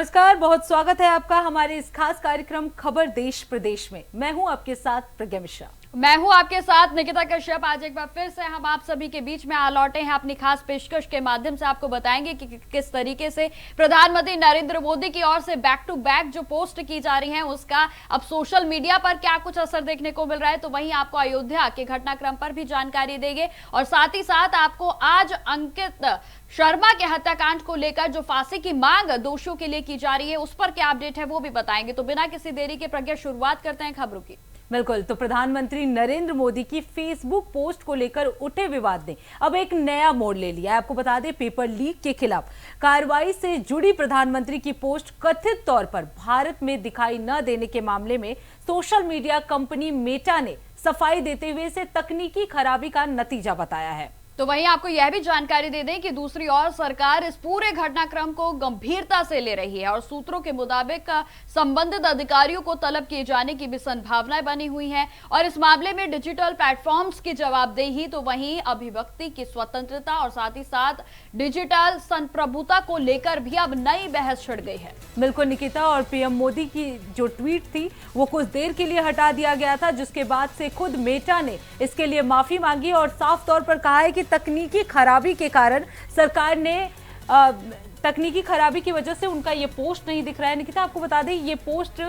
नमस्कार, बहुत स्वागत है आपका हमारे इस खास कार्यक्रम खबर देश प्रदेश में। मैं हूं आपके साथ प्रज्ञा मिश्रा। मैं हूं आपके साथ निकिता कश्यप। आज एक बार फिर से हम आप सभी के बीच में आ लौटे हैं। अपनी खास पेशकश के माध्यम से आपको बताएंगे कि किस तरीके से प्रधानमंत्री नरेंद्र मोदी की ओर से बैक टू बैक जो पोस्ट की जा रही है उसका अब सोशल मीडिया पर क्या कुछ असर देखने को मिल रहा है। तो वहीं आपको अयोध्या के घटनाक्रम पर भी जानकारी देंगे और साथ ही साथ आपको आज अंकित शर्मा के हत्याकांड को लेकर जो फांसी की मांग दोषियों के लिए की जा रही है उस पर क्या अपडेट है वो भी बताएंगे। तो बिना किसी देरी के प्रज्ञा शुरुआत करते हैं खबरों की। बिल्कुल, तो प्रधानमंत्री नरेंद्र मोदी की फेसबुक पोस्ट को लेकर उठे विवाद ने अब एक नया मोड़ ले लिया है। आपको बता दें, पेपर लीक के खिलाफ कार्रवाई से जुड़ी प्रधानमंत्री की पोस्ट कथित तौर पर भारत में दिखाई न देने के मामले में सोशल मीडिया कंपनी मेटा ने सफाई देते हुए इसे तकनीकी खराबी का नतीजा बताया है। तो वहीं आपको यह भी जानकारी दे दें कि दूसरी ओर सरकार इस पूरे घटनाक्रम को गंभीरता से ले रही है और सूत्रों के मुताबिक संबंधित अधिकारियों को तलब किए जाने की भी संभावनाएं बनी हुई हैं और इस मामले में डिजिटल प्लेटफॉर्म्स की जवाबदेही, तो वहीं अभिव्यक्ति की स्वतंत्रता और साथ ही साथ डिजिटल संप्रभुता को लेकर भी अब नई बहस छिड़ गई है। बिल्कुल निकिता, और पीएम मोदी की जो ट्वीट थी वो कुछ देर के लिए हटा दिया गया था, जिसके बाद से खुद मेटा ने इसके लिए माफी मांगी और साफ तौर पर कहा है कि तकनीकी खराबी के कारण सरकार ने तकनीकी खराबी की वजह से उनका ये पोस्ट नहीं दिख रहा है। निकिता, आपको बता दें, ये पोस्ट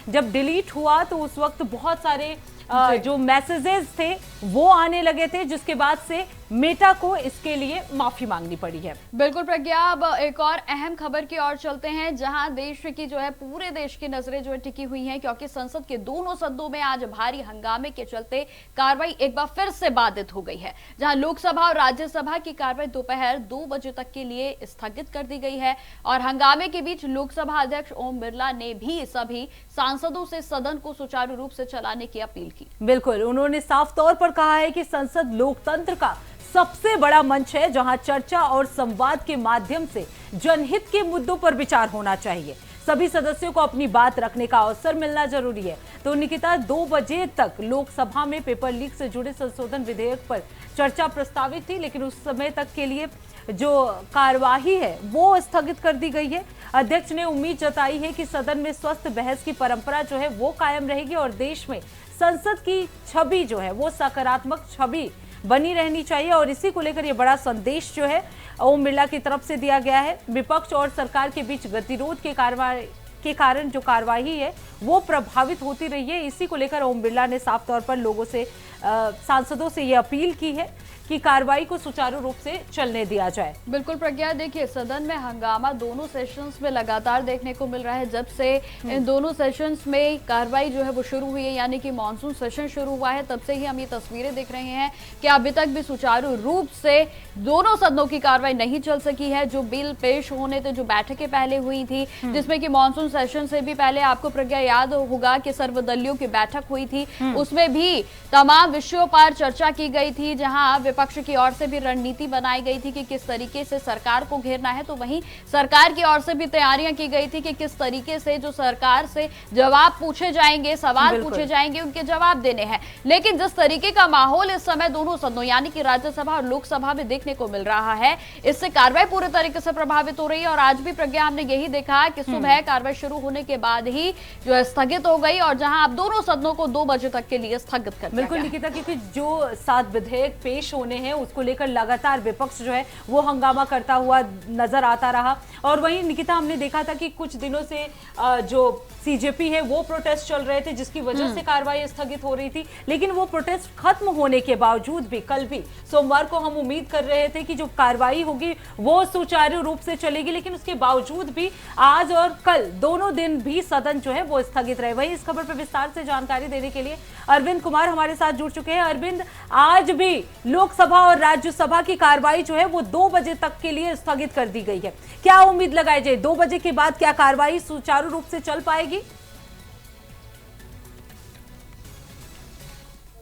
जब डिलीट हुआ तो उस वक्त बहुत सारे जो मैसेजेस थे वो आने लगे थे, जिसके बाद से मेटा को इसके लिए माफी मांगनी पड़ी है। बिल्कुल प्रज्ञा, अब एक और अहम खबर की ओर चलते हैं जहां देश की जो है पूरे देश की नजरें जो है टिकी हुई हैं, क्योंकि संसद के दोनों सदनों में आज भारी हंगामे के चलते कार्रवाई एक बार फिर से बाधित हो गई है। जहां लोकसभा और राज्यसभा की कार्रवाई दोपहर 2 बजे तक के लिए स्थगित कर दी गई है और हंगामे के बीच लोकसभा अध्यक्ष ओम बिरला ने भी सभी सांसदों से सदन को सुचारू रूप से चलाने की अपील की। बिल्कुल, उन्होंने साफ तौर पर कहा है कि संसद लोकतंत्र का सबसे बड़ा मंच है जहां चर्चा और संवाद के माध्यम से जनहित के मुद्दों पर विचार होना चाहिए। सभी सदस्यों को अपनी बात रखने का अवसर मिलना जरूरी है। तो निकिता, 2 बजे तक लोकसभा में पेपर लीक से जुड़े संशोधन विधेयक पर चर्चा प्रस्तावित थी, लेकिन उस समय तक के लिए जो कार्यवाही है वो स्थगित कर दी गई है। अध्यक्ष ने उम्मीद जताई है कि सदन में स्वस्थ बहस की परंपरा जो है वो कायम रहेगी और देश में संसद की छवि जो है वो सकारात्मक छवि बनी रहनी चाहिए। और इसी को लेकर ये बड़ा संदेश जो है ओम बिरला की तरफ से दिया गया है। विपक्ष और सरकार के बीच गतिरोध के कारण जो कार्यवाही है वो प्रभावित होती रही है। इसी को लेकर ओम बिरला ने साफ तौर पर लोगों से, सांसदों से ये अपील की है कि कार्रवाई को सुचारू रूप से चलने दिया जाए। बिल्कुल प्रज्ञा, देखिए सदन में हंगामा दोनों सेशंस में लगातार देखने को मिल रहा है। जब से इन दोनों सेशंस में कार्रवाई जो है वो शुरू हुई है, यानी कि मॉनसून सेशन शुरू हुआ है, तब से ही हम ये तस्वीरें देख रहे हैं कि अभी तक भी सुचारू रूप से दोनों सदनों की कार्रवाई नहीं चल सकी है। जो बिल पेश होने थे, जो बैठकें पहले हुई थी, जिसमें कि मॉनसून सेशन से भी पहले आपको प्रज्ञा याद होगा कि सर्वदलीयों की बैठक हुई थी, उसमें भी तमाम विषयों पर चर्चा की गई थी, जहां विपक्ष की ओर से भी रणनीति बनाई गई थी कि किस तरीके से सरकार को घेरना है। तो वहीं सरकार की ओर से भी तैयारियां की गई थी कि किस तरीके से जो सरकार से जवाब पूछे जाएंगे, सवाल पूछे जाएंगे, उनके जवाब देने हैं। लेकिन जिस तरीके का माहौल इस समय दोनों सदनों यानी कि राज्यसभा और लोकसभा में देखने को मिल रहा है, इससे कार्रवाई पूरे तरीके से प्रभावित हो रही है। और आज भी प्रज्ञा हमने यही देखा कि सुबह कार्रवाई शुरू होने के बाद ही जो है स्थगित हो गई और जहां अब दोनों सदनों को 2 बजे तक के लिए स्थगित कर दिया। बिल्कुल निकिता, क्योंकि जो 7 विधेयक पेश होने हैं उसको लेकर लगातार विपक्ष जो है वो हंगामा करता हुआ नजर आता रहा। और वहीं निकिता, हमने देखा था कि कुछ दिनों से जो सीजेपी है वो प्रोटेस्ट चल रहे थे, जिसकी वजह से कार्रवाई स्थगित हो रही थी। लेकिन वो प्रोटेस्ट खत्म होने के बावजूद भी कल भी सोमवार को हम उम्मीद कर रहे थे कि जो कार्रवाई होगी वो सुचारू रूप से चलेगी, लेकिन उसके बावजूद भी आज और कल दोनों दिन भी सदन जो है वो स्थगित रहे। वहीं इस खबर पर विस्तार से जानकारी देने के लिए अरविंद कुमार हमारे साथ जुड़ चुके हैं। अरविंद, आज भी लोकसभा और राज्यसभा की कार्रवाई जो है वो 2 बजे तक के लिए स्थगित कर दी गई है। क्या उम्मीद लगाई जाए, 2 बजे के बाद क्या कार्रवाई सुचारू रूप से चल पाएगी?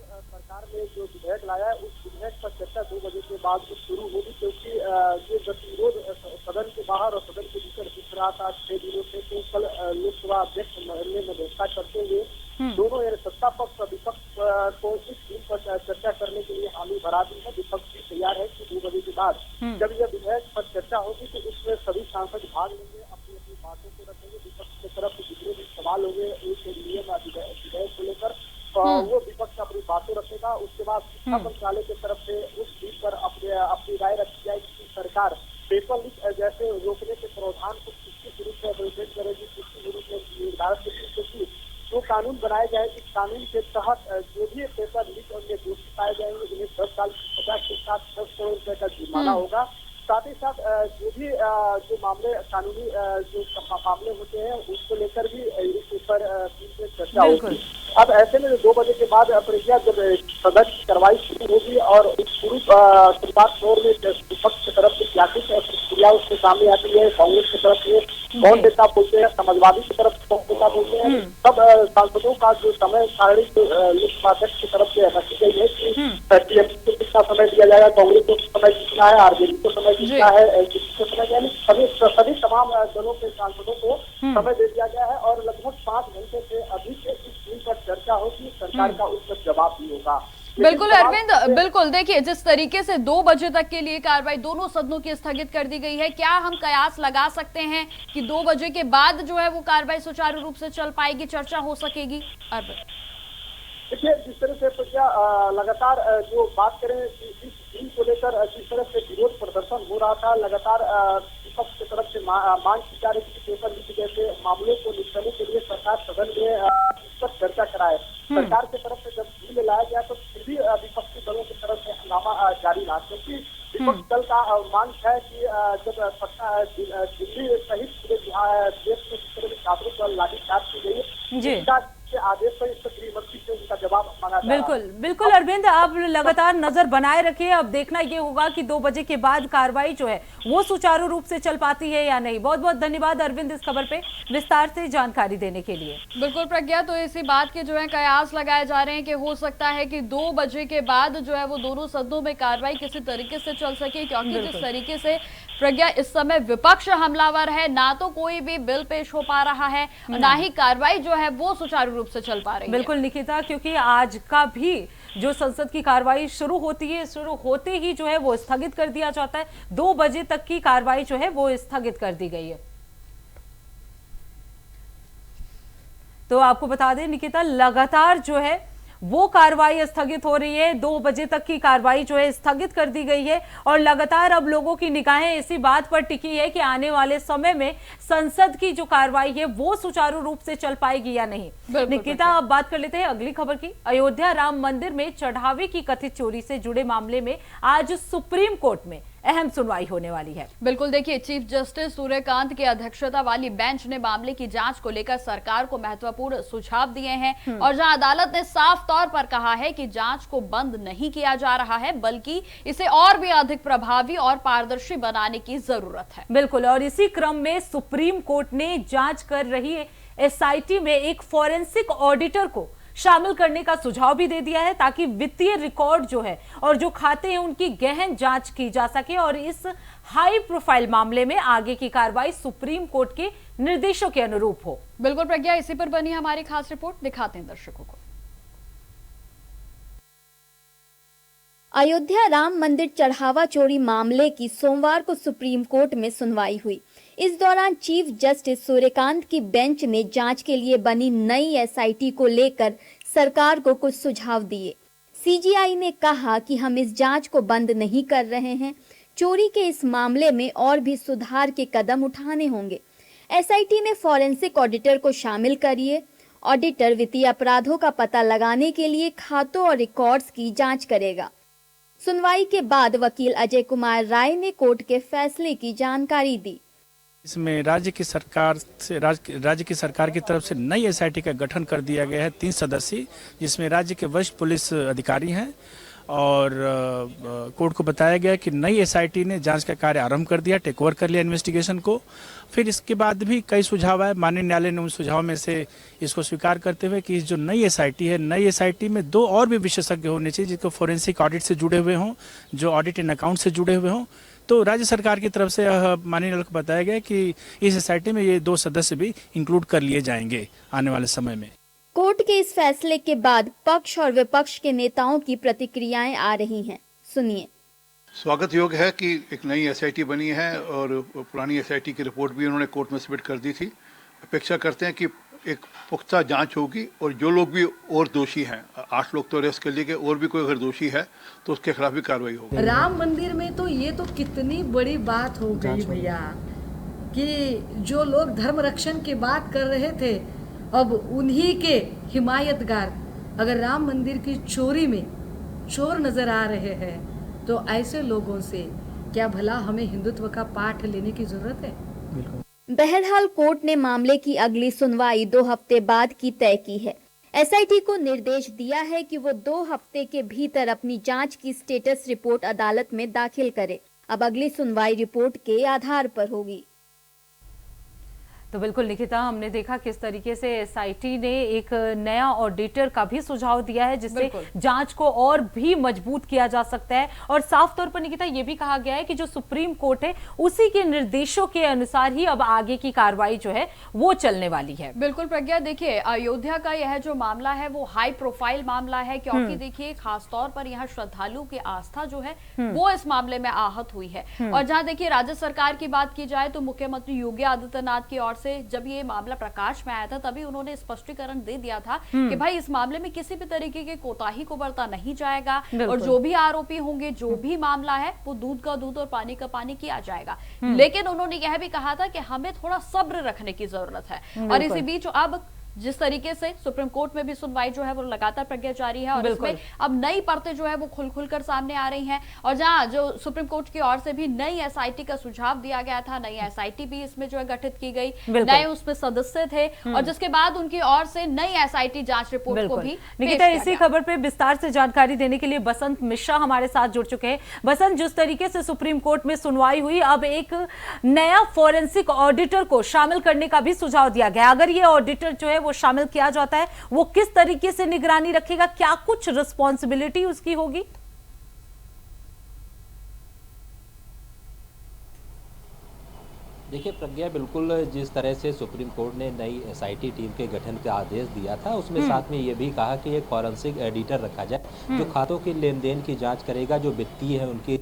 सरकार ने जो विधेयक लाया है उस विधेयक पर चर्चा 2 बजे के बाद शुरू होगी, क्योंकि ये गतिरोध सदन के बाहर और सदन के भीतर दिख रहा था 6 दिनों से। तो कल लोकसभा अध्यक्ष ने मध्यस्थता करते हुए दोनों सत्ता पक्ष और विपक्ष को इस बिल पर चर्चा करने के लिए हामी भरा दी है। विपक्ष भी तैयार है कि 2 बजे के बाद जब यह विधेयक पर चर्चा होगी तो उसमें सभी सांसद भाग लेंगे, अपनी अपनी बातों को रखेंगे। विपक्ष की तरफ जितने भी सवाल होंगे एक नियम विधेयक को लेकर वो विपक्ष अपनी बातें रखेगा। उसके बाद शिक्षा मंत्रालय की तरफ से उस चीज पर अपनी राय रखी जाएगी कि सरकार पेपर लीक जैसे रोकने के प्रावधान को किसके विरुद्ध में इम्प्लीमेंट करेगी, किसके विरुद्ध में निर्धारित करेगी, क्योंकि जो कानून बनाए जाए इस कानून के तहत जो भी पेपर लीक और दोषी पाए जाएंगे उन्हें 10 साल की सजा के साथ 10 करोड़ रुपए का जुर्माना होगा। साथ ही साथ जो भी जो मामले कानूनी जो मामले होते हैं उसको लेकर भी इस ऊपर चर्चा होगी। अब ऐसे में 2 बजे के बाद प्रक्रिया जब सदन की कार्रवाई शुरू होगी और पूरी शुरुआत दौर में विपक्ष की तरफ से क्या कुछ प्रतिक्रिया उसके सामने आती है, कांग्रेस की तरफ से कौन नेता बोलते हैं, समाजवादी की तरफ से कौन नेता बोलते हैं, सब सांसदों का जो समय सारणी लोकसभा अध्यक्ष की तरफ से रखी गई है कि टीएमसी को कितना समय दिया जाएगा, कांग्रेस को समय कितना है, आरजेडी को समय कितना है, एनसीपी को समय, यानी सभी तमाम दलों के सांसदों को समय दे दिया गया है और लगभग 5 घंटे से अधिक इस बिल पर चर्चा होगी। सरकार का उस पर जवाब भी होगा। बिल्कुल अरविंद, बिल्कुल देखिए जिस तरीके से 2 बजे तक के लिए कार्रवाई दोनों सदनों की स्थगित कर दी गई है, क्या हम कयास लगा सकते हैं कि 2 बजे के बाद जो है वो कार्रवाई सुचारू रूप से चल पाएगी, चर्चा हो सकेगी? अरविंद देखिए जिस तरह से प्रक्रिया लगातार जो बात करें इस बिल को लेकर जिस तरह से विरोध प्रदर्शन हो रहा था, लगातार विपक्ष की तरफ से मांग की जा रही थी कि पेपर लीक जैसे मामलों को निपटाने के लिए सरकार सदन में इस पर चर्चा कराए। सरकार की तरफ से जब बिल लाया गया तो फिर भी विपक्षी दलों की तरफ से हंगामा जारी रहा, क्योंकि विपक्ष दल का मांग है कि जब पटना दिल्ली सहित पूरे देश में जिस तरह की छात्रों पर लाठीचार्ज की गई के आदेश पर इस पर गृहमंत्री से उनका जवाब मांगा जा रहा है। बिल्कुल अरविंद, आप लगातार नजर बनाए रखिए। अब देखना ये होगा कि 2 बजे के बाद कार्रवाई जो है वो सुचारू रूप से चल पाती है या नहीं। बहुत बहुत धन्यवाद अरविंद इस खबर पे विस्तार से जानकारी देने के लिए। बिल्कुल प्रज्ञा, तो इसी बात के जो है कयास लगाए जा रहे हैं कि हो सकता है कि 2 बजे के बाद जो है वो दोनों सदनों में कार्रवाई किसी तरीके से चल सके, क्योंकि जिस तरीके से प्रज्ञा इस समय विपक्ष हमलावर है, ना तो कोई भी बिल पेश हो पा रहा है, ना ही कार्रवाई जो है वो सुचारू रूप से चल पा रही है। बिल्कुल निकिता, क्योंकि आज का भी जो संसद की कार्रवाई शुरू होती है, शुरू होते ही जो है वो स्थगित कर दिया जाता है। 2 बजे तक की कार्रवाई जो है वो स्थगित कर दी गई है। तो आपको बता दें निकिता, लगातार जो है वो कार्रवाई स्थगित हो रही है। 2 बजे तक की कार्रवाई जो है स्थगित कर दी गई है और लगातार अब लोगों की निगाहें इसी बात पर टिकी है कि आने वाले समय में संसद की जो कार्रवाई है वो सुचारू रूप से चल पाएगी या नहीं। निकिता, अब बात कर लेते हैं अगली खबर की। अयोध्या राम मंदिर में चढ़ावे की कथित चोरी से जुड़े मामले में आज सुप्रीम कोर्ट में अहम सुनवाई होने वाली है। बिल्कुल देखिए, चीफ जस्टिस सूर्यकांत की अध्यक्षता वाली बेंच ने मामले की जांच को लेकर सरकार को महत्वपूर्ण सुझाव दिए हैं और जहां अदालत ने साफ तौर पर कहा है कि जांच को बंद नहीं किया जा रहा है, बल्कि इसे और भी अधिक प्रभावी और पारदर्शी बनाने की जरूरत है। बिल्कुल, और इसी क्रम में सुप्रीम कोर्ट ने जांच कर रही एसआईटी में एक फॉरेंसिक ऑडिटर को शामिल करने का सुझाव भी दे दिया है, ताकि वित्तीय रिकॉर्ड जो है और जो खाते हैं उनकी गहन जांच की जा सके और इस हाई प्रोफाइल मामले में आगे की कार्रवाई सुप्रीम कोर्ट के निर्देशों के अनुरूप हो। बिल्कुल प्रज्ञा, इसी पर बनी हमारी खास रिपोर्ट, दिखाते हैं दर्शकों को। अयोध्या राम मंदिर चढ़ावा चोरी मामले की सोमवार को सुप्रीम कोर्ट में सुनवाई हुई। इस दौरान चीफ जस्टिस सूर्यकांत की बेंच ने जांच के लिए बनी नई एसआईटी को लेकर सरकार को कुछ सुझाव दिए। सीजीआई ने कहा कि हम इस जांच को बंद नहीं कर रहे हैं, चोरी के इस मामले में और भी सुधार के कदम उठाने होंगे। एसआईटी ने फॉरेंसिक ऑडिटर को शामिल करिए। ऑडिटर वित्तीय अपराधों का पता लगाने के लिए खातों और रिकॉर्ड्स की जांच करेगा। सुनवाई के बाद वकील अजय कुमार राय ने कोर्ट के फैसले की जानकारी दी। इसमें राज्य की सरकार की तरफ से नई एसआईटी का गठन कर दिया गया है, 3 सदस्यीय, जिसमें राज्य के वरिष्ठ पुलिस अधिकारी हैं और कोर्ट को बताया गया कि नई एसआईटी ने जांच का कार्य आरंभ कर दिया, टेक ओवर कर लिया इन्वेस्टिगेशन को। फिर इसके बाद भी कई सुझाव आए, माननीय न्यायालय ने उन सुझाव में से इसको स्वीकार करते हुए कि जो नई एसआईटी है, नई एसआईटी में 2 और भी विशेषज्ञ होने चाहिए, जिसको फोरेंसिक ऑडिट से जुड़े हुए हों, जो ऑडिट एंड अकाउंट से जुड़े हुए हों। तो राज्य सरकार की तरफ से माननीय न्यायालय को बताया गया कि इस एसआईटी में ये 2 सदस्य भी इंक्लूड कर लिए जाएंगे आने वाले समय में। कोर्ट के इस फैसले के बाद पक्ष और विपक्ष के नेताओं की प्रतिक्रियाएं आ रही हैं, सुनिए। स्वागत योग्य है कि एक नई एसआईटी बनी है और पुरानी एसआईटी की रिपोर्ट भी उन्होंने कोर्ट में सबमिट कर दी थी। अपेक्षा करते हैं कि एक पुख्ता जांच होगी और जो लोग भी और दोषी हैं, 8 लोग तो अरेस्ट कर लिए गए, और भी कोई अगर दोषी है तो उसके खिलाफ भी कार्रवाई होगी। राम मंदिर में तो ये तो कितनी बड़ी बात हो गई भैया कि जो लोग धर्म रक्षण की बात कर रहे थे, अब उन्हीं के हिमायतगार अगर राम मंदिर की चोरी में चोर नजर आ रहे हैं तो ऐसे लोगों से क्या भला हमें हिंदुत्व का पाठ लेने की जरूरत है? बहरहाल कोर्ट ने मामले की अगली सुनवाई 2 हफ्ते बाद की तय की है। एसआईटी को निर्देश दिया है कि वो 2 हफ्ते के भीतर अपनी जांच की स्टेटस रिपोर्ट अदालत में दाखिल करे। अब अगली सुनवाई रिपोर्ट के आधार पर होगी। तो बिल्कुल निकिता, हमने देखा किस तरीके से एसआईटी ने एक नया ऑडिटर का भी सुझाव दिया है जिससे जांच को और भी मजबूत किया जा सकता है। और साफ तौर पर निकिता ये भी कहा गया है कि जो सुप्रीम कोर्ट है उसी के निर्देशों के अनुसार ही अब आगे की कार्रवाई जो है वो चलने वाली है। बिल्कुल प्रज्ञा, देखिए अयोध्या का यह जो मामला है वो हाई प्रोफाइल मामला है, क्योंकि देखिए खासतौर पर यहाँ श्रद्धालु की आस्था जो है वो इस मामले में आहत हुई है। और जहाँ देखिए राज्य सरकार की बात की जाए तो मुख्यमंत्री योगी आदित्यनाथ की ओर से जब ये मामला प्रकाश में आया था तभी उन्होंने स्पष्टीकरण दे दिया था कि भाई इस मामले में किसी भी तरीके के कोताही को बरता नहीं जाएगा और जो भी आरोपी होंगे, जो भी मामला है वो दूध का दूध और पानी का पानी किया जाएगा। लेकिन उन्होंने यह भी कहा था कि हमें थोड़ा सब्र रखने की जरूरत है। और इसी बीच अब जिस तरीके से सुप्रीम कोर्ट में भी सुनवाई जो है वो लगातार प्रज्ञा जारी है और इसमें अब नई परतें जो है वो खुलकर सामने आ रही हैं। और जहां जो सुप्रीम कोर्ट की ओर से भी नई एसआईटी का सुझाव दिया गया था, नई एसआईटी भी इसमें जो है गठित की गई, नए उसमें सदस्य थे और जिसके बाद उनकी ओर से नई एसआईटी जांच रिपोर्ट को भी निकिता, इसी खबर पे विस्तार से जानकारी देने के लिए बसंत मिश्रा हमारे साथ जुड़ चुके हैं। बसंत, जिस तरीके से सुप्रीम कोर्ट में सुनवाई हुई, अब एक नया फॉरेंसिक ऑडिटर को शामिल करने का भी सुझाव दिया गया। अगर ये ऑडिटर जो है वो शामिल किया जाता है, वो किस तरीके से निगरानी रखेगा, क्या कुछ रिस्पॉन्सिबिलिटी उसकी होगी? देखिए प्रज्ञा, बिल्कुल जिस तरह से सुप्रीम कोर्ट ने नई एसआईटी टीम के गठन का आदेश दिया था उसमें साथ में ये भी कहा कि एक फॉरेंसिक एडिटर रखा जाए जो खातों के लेन देन की जांच करेगा, जो वित्तीय है उनकी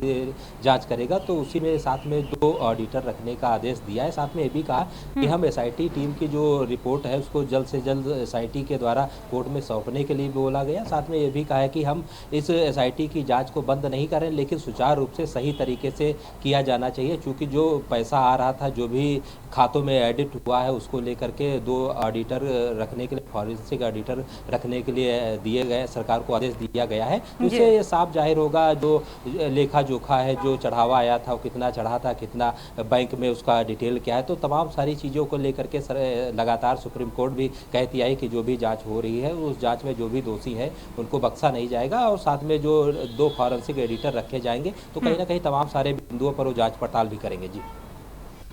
जांच करेगा। तो उसी में साथ में 2 ऑडिटर रखने का आदेश दिया है। साथ में ये भी कहा कि हम एसआईटी टीम की जो रिपोर्ट है उसको जल्द से जल्द एसआईटी के द्वारा कोर्ट में सौंपने के लिए बोला गया। साथ में ये भी कहा है कि हम इस एसआईटी की जाँच को बंद नहीं करें, लेकिन सुचारू रूप से सही तरीके से किया जाना चाहिए, चूँकि जो पैसा आ रहा था, जो भी खातों में एडिट हुआ है, उसको लेकर के 2 ऑडिटर रखने के लिए, फॉरेंसिक ऑडिटर रखने के लिए दिए गए, सरकार को आदेश दिया गया है। इससे ये साफ जाहिर होगा जो लेखा जोखा है, जो चढ़ावा आया था, वो कितना चढ़ा था, कितना बैंक में उसका डिटेल क्या है, तो तमाम सारी चीज़ों को लेकर के लगातार सुप्रीम कोर्ट भी कहती आई कि जो भी जाँच हो रही है उस जाँच में जो भी दोषी है उनको बख्शा नहीं जाएगा। और साथ में जो 2 फॉरेंसिक एडिटर रखे जाएंगे तो कहीं ना कहीं तमाम सारे बिंदुओं पर वो जाँच पड़ताल भी करेंगे। जी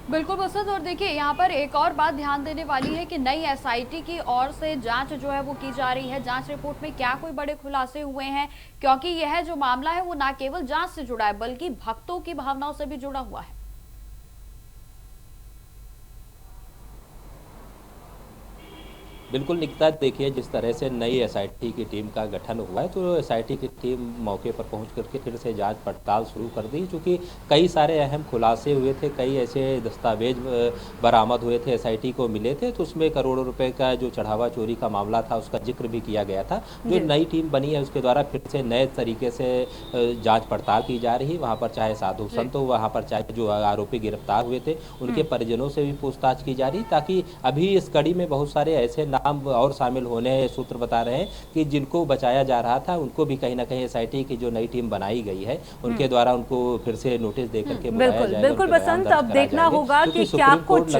बिल्कुल बसंत, और देखिए यहाँ पर एक और बात ध्यान देने वाली है कि नई एसआईटी की ओर से जांच जो है वो की जा रही है। जांच रिपोर्ट में क्या कोई बड़े खुलासे हुए हैं, क्योंकि यह जो मामला है वो ना केवल जांच से जुड़ा है बल्कि भक्तों की भावनाओं से भी जुड़ा हुआ है। बिल्कुल निकिता, देखिए जिस तरह से नई एसआईटी की टीम का गठन हुआ है तो एसआईटी की टीम मौके पर पहुंच करके फिर से जांच पड़ताल शुरू कर दी, क्योंकि कई सारे अहम खुलासे हुए थे, कई ऐसे दस्तावेज बरामद हुए थे, एसआईटी को मिले थे। तो उसमें करोड़ों रुपए का जो चढ़ावा चोरी का मामला था उसका जिक्र भी किया गया था। जो नई टीम बनी है उसके द्वारा फिर से नए तरीके से जाँच पड़ताल की जा रही है। वहाँ पर चाहे साधु संत हो, वहाँ पर चाहे जो आरोपी गिरफ्तार हुए थे उनके परिजनों से भी पूछताछ की जा रही, ताकि अभी इस कड़ी में बहुत सारे ऐसे नाम और शामिल होने, सूत्र बता रहे हैं कि जिनको बचाया जा रहा था उनको भी कहीं ना कहीं एसआईटी की जो नई टीम बनाई गई है उनके द्वारा उनको फिर से नोटिस देकर के बुलाया जाएगा। बिल्कुल बसंत, अब देखना होगा कि क्या कुछ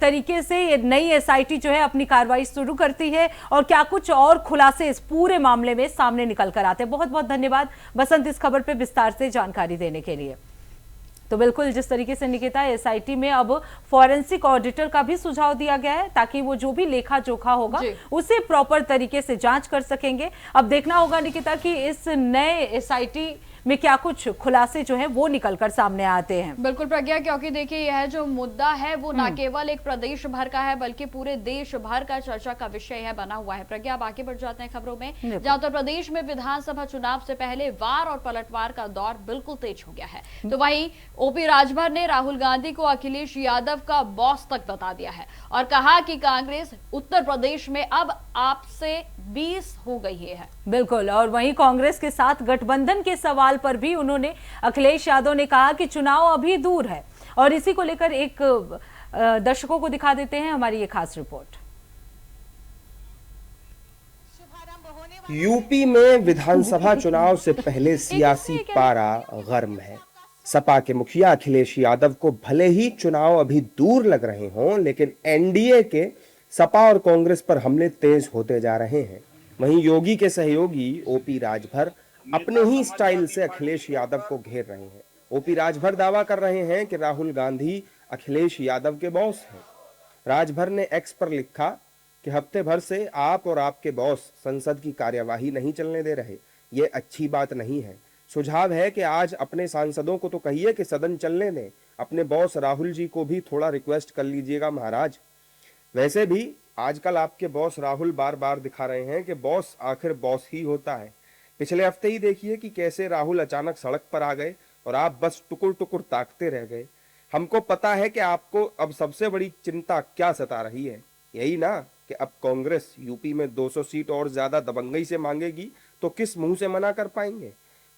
तरीके से ये नई एसआईटी जो है अपनी कार्रवाई शुरू करती है और क्या कुछ और खुलासे इस पूरे मामले में सामने निकल कर आते हैं। बहुत बहुत धन्यवाद बसंत इस खबर पे विस्तार से जानकारी देने के लिए। तो बिल्कुल जिस तरीके से निकिता, एसआईटी में अब फॉरेंसिक ऑडिटर का भी सुझाव दिया गया है ताकि वो जो भी लेखा जोखा होगा उसे प्रॉपर तरीके से जांच कर सकेंगे। अब देखना होगा निकिता कि इस नए एसआईटी में क्या कुछ खुलासे जो है वो निकलकर सामने आते हैं। बिल्कुल प्रज्ञा, क्योंकि देखिए यह जो मुद्दा है वो न केवल एक प्रदेश भर का है बल्कि पूरे देश भर का चर्चा का विषय है बना हुआ है। प्रज्ञा, अब आगे बढ़ जाते हैं खबरों में, जहां उत्तर प्रदेश में विधानसभा चुनाव से पहले वार और पलटवार का दौर बिल्कुल तेज हो गया है। तो वहीं ओपी राजभर ने राहुल गांधी को अखिलेश यादव का बॉस तक बता दिया है और कहा कि कांग्रेस उत्तर प्रदेश में अब आपसे 20 हो गई है। बिल्कुल, और वहीं कांग्रेस के साथ गठबंधन के सवाल पर भी उन्होंने अखिलेश यादव ने कहा कि चुनाव अभी दूर है, और इसी को लेकर एक दर्शकों को दिखा देते हैं हमारी ये खास रिपोर्ट। यूपी में विधानसभा चुनाव से पहले सियासी पारा गर्म है। सपा के मुखिया अखिलेश यादव को भले ही चुनाव अभी दूर लग रहे हों, लेकिन एनडीए के सपा और कांग्रेस पर हमले तेज होते जा रहे हैं। वहीं योगी के सहयोगी ओपी राजभर अपने ही स्टाइल से अखिलेश यादव को घेर रहे हैं। ओपी राजभर दावा कर रहे हैं कि राहुल गांधी अखिलेश यादव के बॉस हैं। राजभर ने एक्स पर लिखा कि हफ्ते भर से आप और आपके बॉस संसद की कार्यवाही नहीं चलने दे रहे, ये अच्छी बात नहीं है। सुझाव है कि आज अपने सांसदों को तो कहिए कि सदन चलने दें, अपने बॉस राहुल जी को भी थोड़ा रिक्वेस्ट कर लीजिएगा महाराज। वैसे भी आजकल आपके बॉस राहुल बार बार दिखा रहे हैं कि बॉस आखिर बॉस ही होता है। पिछले हफ्ते ही देखिए कि कैसे राहुल अचानक सड़क पर आ गए और आप बस टुकुर टुकुर ताकते रह गए। हमको पता है कि आपको अब सबसे बड़ी चिंता क्या सता रही है, यही ना कि अब कांग्रेस यूपी में 200 सीट और ज्यादा दबंगई से मांगेगी तो किस मुंह से मना कर पाएंगे।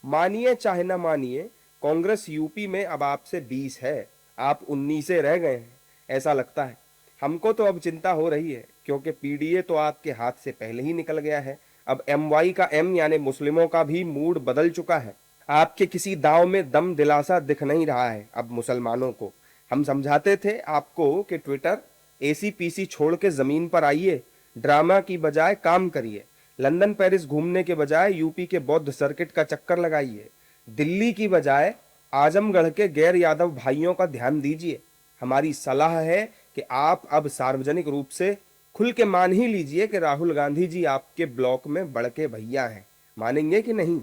मानिए चाहे ना मानिए, कांग्रेस यूपी में अब आपसे 20 है, आप 19 रह गए हैं ऐसा लगता है। हमको तो अब चिंता हो रही है क्योंकि पीडीए तो आपके हाथ से पहले ही निकल गया है। अब एमवाई का एम यानी मुस्लिमों का भी मूड बदल चुका है। आपके किसी दांव में दम दिलासा दिख नहीं रहा है अब मुसलमानों को। हम समझाते थे आपको कि ट्विटर एसीपीसी छोड़ के जमीन पर आइए, ड्रामा की बजाय काम करिए, लंदन पेरिस घूमने के बजाय यूपी के बौद्ध सर्किट का चक्कर लगाइए, दिल्ली की बजाय आजमगढ़ के गैर यादव भाइयों का ध्यान दीजिए। हमारी सलाह है कि आप अब सार्वजनिक रूप से खुल के मान ही लीजिए कि राहुल गांधी जी आपके ब्लॉक में बड़के भैया हैं। मानेंगे कि नहीं?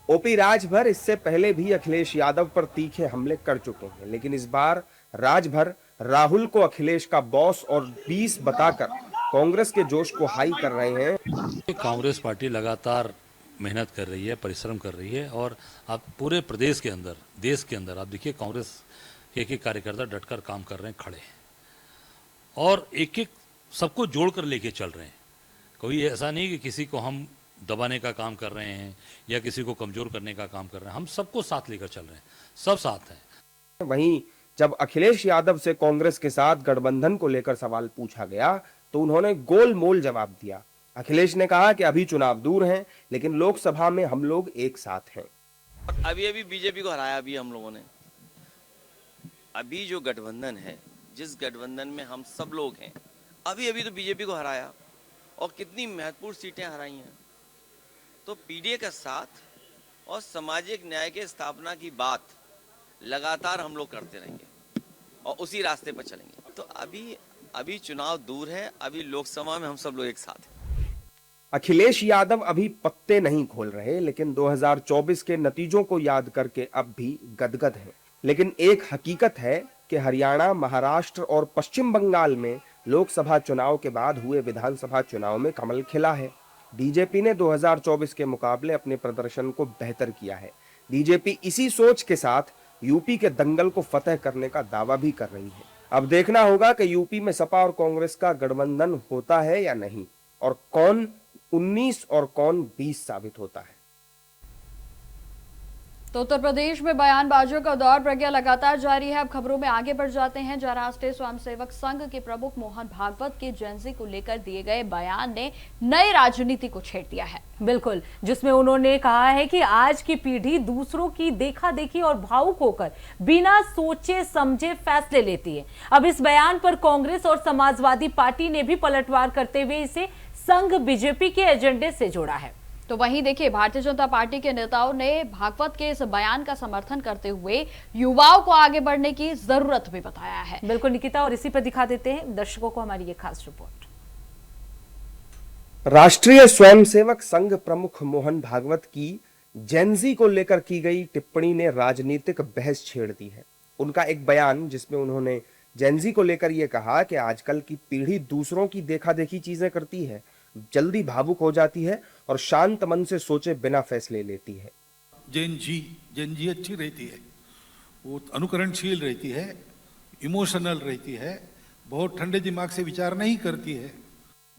ओपी राजभर इससे पहले भी अखिलेश यादव पर तीखे हमले कर चुके हैं, लेकिन इस बार राजभर राहुल को अखिलेश का बॉस और 20 बताकर कांग्रेस के जोश को हाई कर रहे हैं। कांग्रेस पार्टी लगातार मेहनत कर रही है, परिश्रम कर रही है, और आप पूरे प्रदेश के अंदर, देश के अंदर आप देखिए कांग्रेस के एक कार्यकर्ता डटकर काम कर रहे हैं, खड़े हैं और एक एक सबको जोड़कर लेके चल रहे हैं। कोई ऐसा नहीं कि किसी को हम दबाने का काम कर रहे हैं या किसी को कमजोर करने का काम कर रहे हैं, हम सबको साथ लेकर चल रहे हैं, सब साथ हैं। वहीं जब अखिलेश यादव से कांग्रेस के साथ गठबंधन को लेकर सवाल पूछा गया तो उन्होंने गोलमोल जवाब दिया। अखिलेश ने कहा कि अभी चुनाव दूर हैं, लेकिन लोकसभा में हम लोग एक साथ हैं। अभी बीजेपी को हराया अभी हम लोगों ने। अभी जो गठबंधन है, जिस गठबंधन में हम सब लोग हैं, अभी तो बीजेपी को हराया और कितनी महत्वपूर्ण सीटें हराई हैं। तो पीडीए का साथ और सामाजिक न्याय के स्थापना की बात लगातार हम लोग करते रहेंगे और उसी रास्ते पर चलेंगे। तो अभी चुनाव दूर है, अभी लोकसभा में हम सब लोग एक साथ हैं। अखिलेश यादव अभी पत्ते नहीं खोल रहे, लेकिन 2024 के नतीजों को याद करके अब भी गदगद हैं। लेकिन एक हकीकत है कि हरियाणा, महाराष्ट्र और पश्चिम बंगाल में लोकसभा चुनाव के बाद हुए विधानसभा चुनाव में कमल खिला है। बीजेपी ने 2024 के मुकाबले अपने प्रदर्शन को बेहतर किया है। बीजेपी इसी सोच के साथ यूपी के दंगल को फतेह करने का दावा भी कर रही है। अब देखना होगा कि यूपी में सपा और कांग्रेस का गठबंधन होता है या नहीं, और कौन 19 और कौन 20 साबित होता है। तो उत्तर प्रदेश में बयानबाजियों का दौर प्रज्ञा लगातार जारी है। अब खबरों में आगे बढ़ जाते हैं, जहां राष्ट्रीय स्वयंसेवक संघ के प्रमुख मोहन भागवत के जेंजी को लेकर दिए गए बयान ने नई राजनीति को छेड़ दिया है। बिल्कुल, जिसमें उन्होंने कहा है कि आज की पीढ़ी दूसरों की देखा देखी और भावुक होकर बिना सोचे समझे फैसले लेती है। अब इस बयान पर कांग्रेस और समाजवादी पार्टी ने भी पलटवार करते हुए इसे संघ बीजेपी के एजेंडे से जोड़ा है। तो वहीं देखिए, भारतीय जनता पार्टी के नेताओं ने भागवत के इस बयान का समर्थन करते हुए युवाओं को आगे बढ़ने की जरूरत भी बताया है। बिल्कुल निकिता, और इसी पर दिखा देते हैं दर्शकों को हमारी ये खास रिपोर्ट। राष्ट्रीय स्वयंसेवक संघ प्रमुख मोहन भागवत की जेनजी को लेकर की गई टिप्पणी ने राजनीतिक बहस छेड़ दी है। उनका एक बयान जिसमें उन्होंने जेनजी को लेकर यह कहा कि आजकल की पीढ़ी दूसरों की देखा देखी चीजें करती है, जल्दी भावुक हो जाती है और शांत मन से सोचे बिना फैसले लेती है। जेनजी अच्छी रहती है, वो अनुकरणशील रहती है, इमोशनल रहती है, बहुत ठंडे दिमाग से विचार नहीं करती है।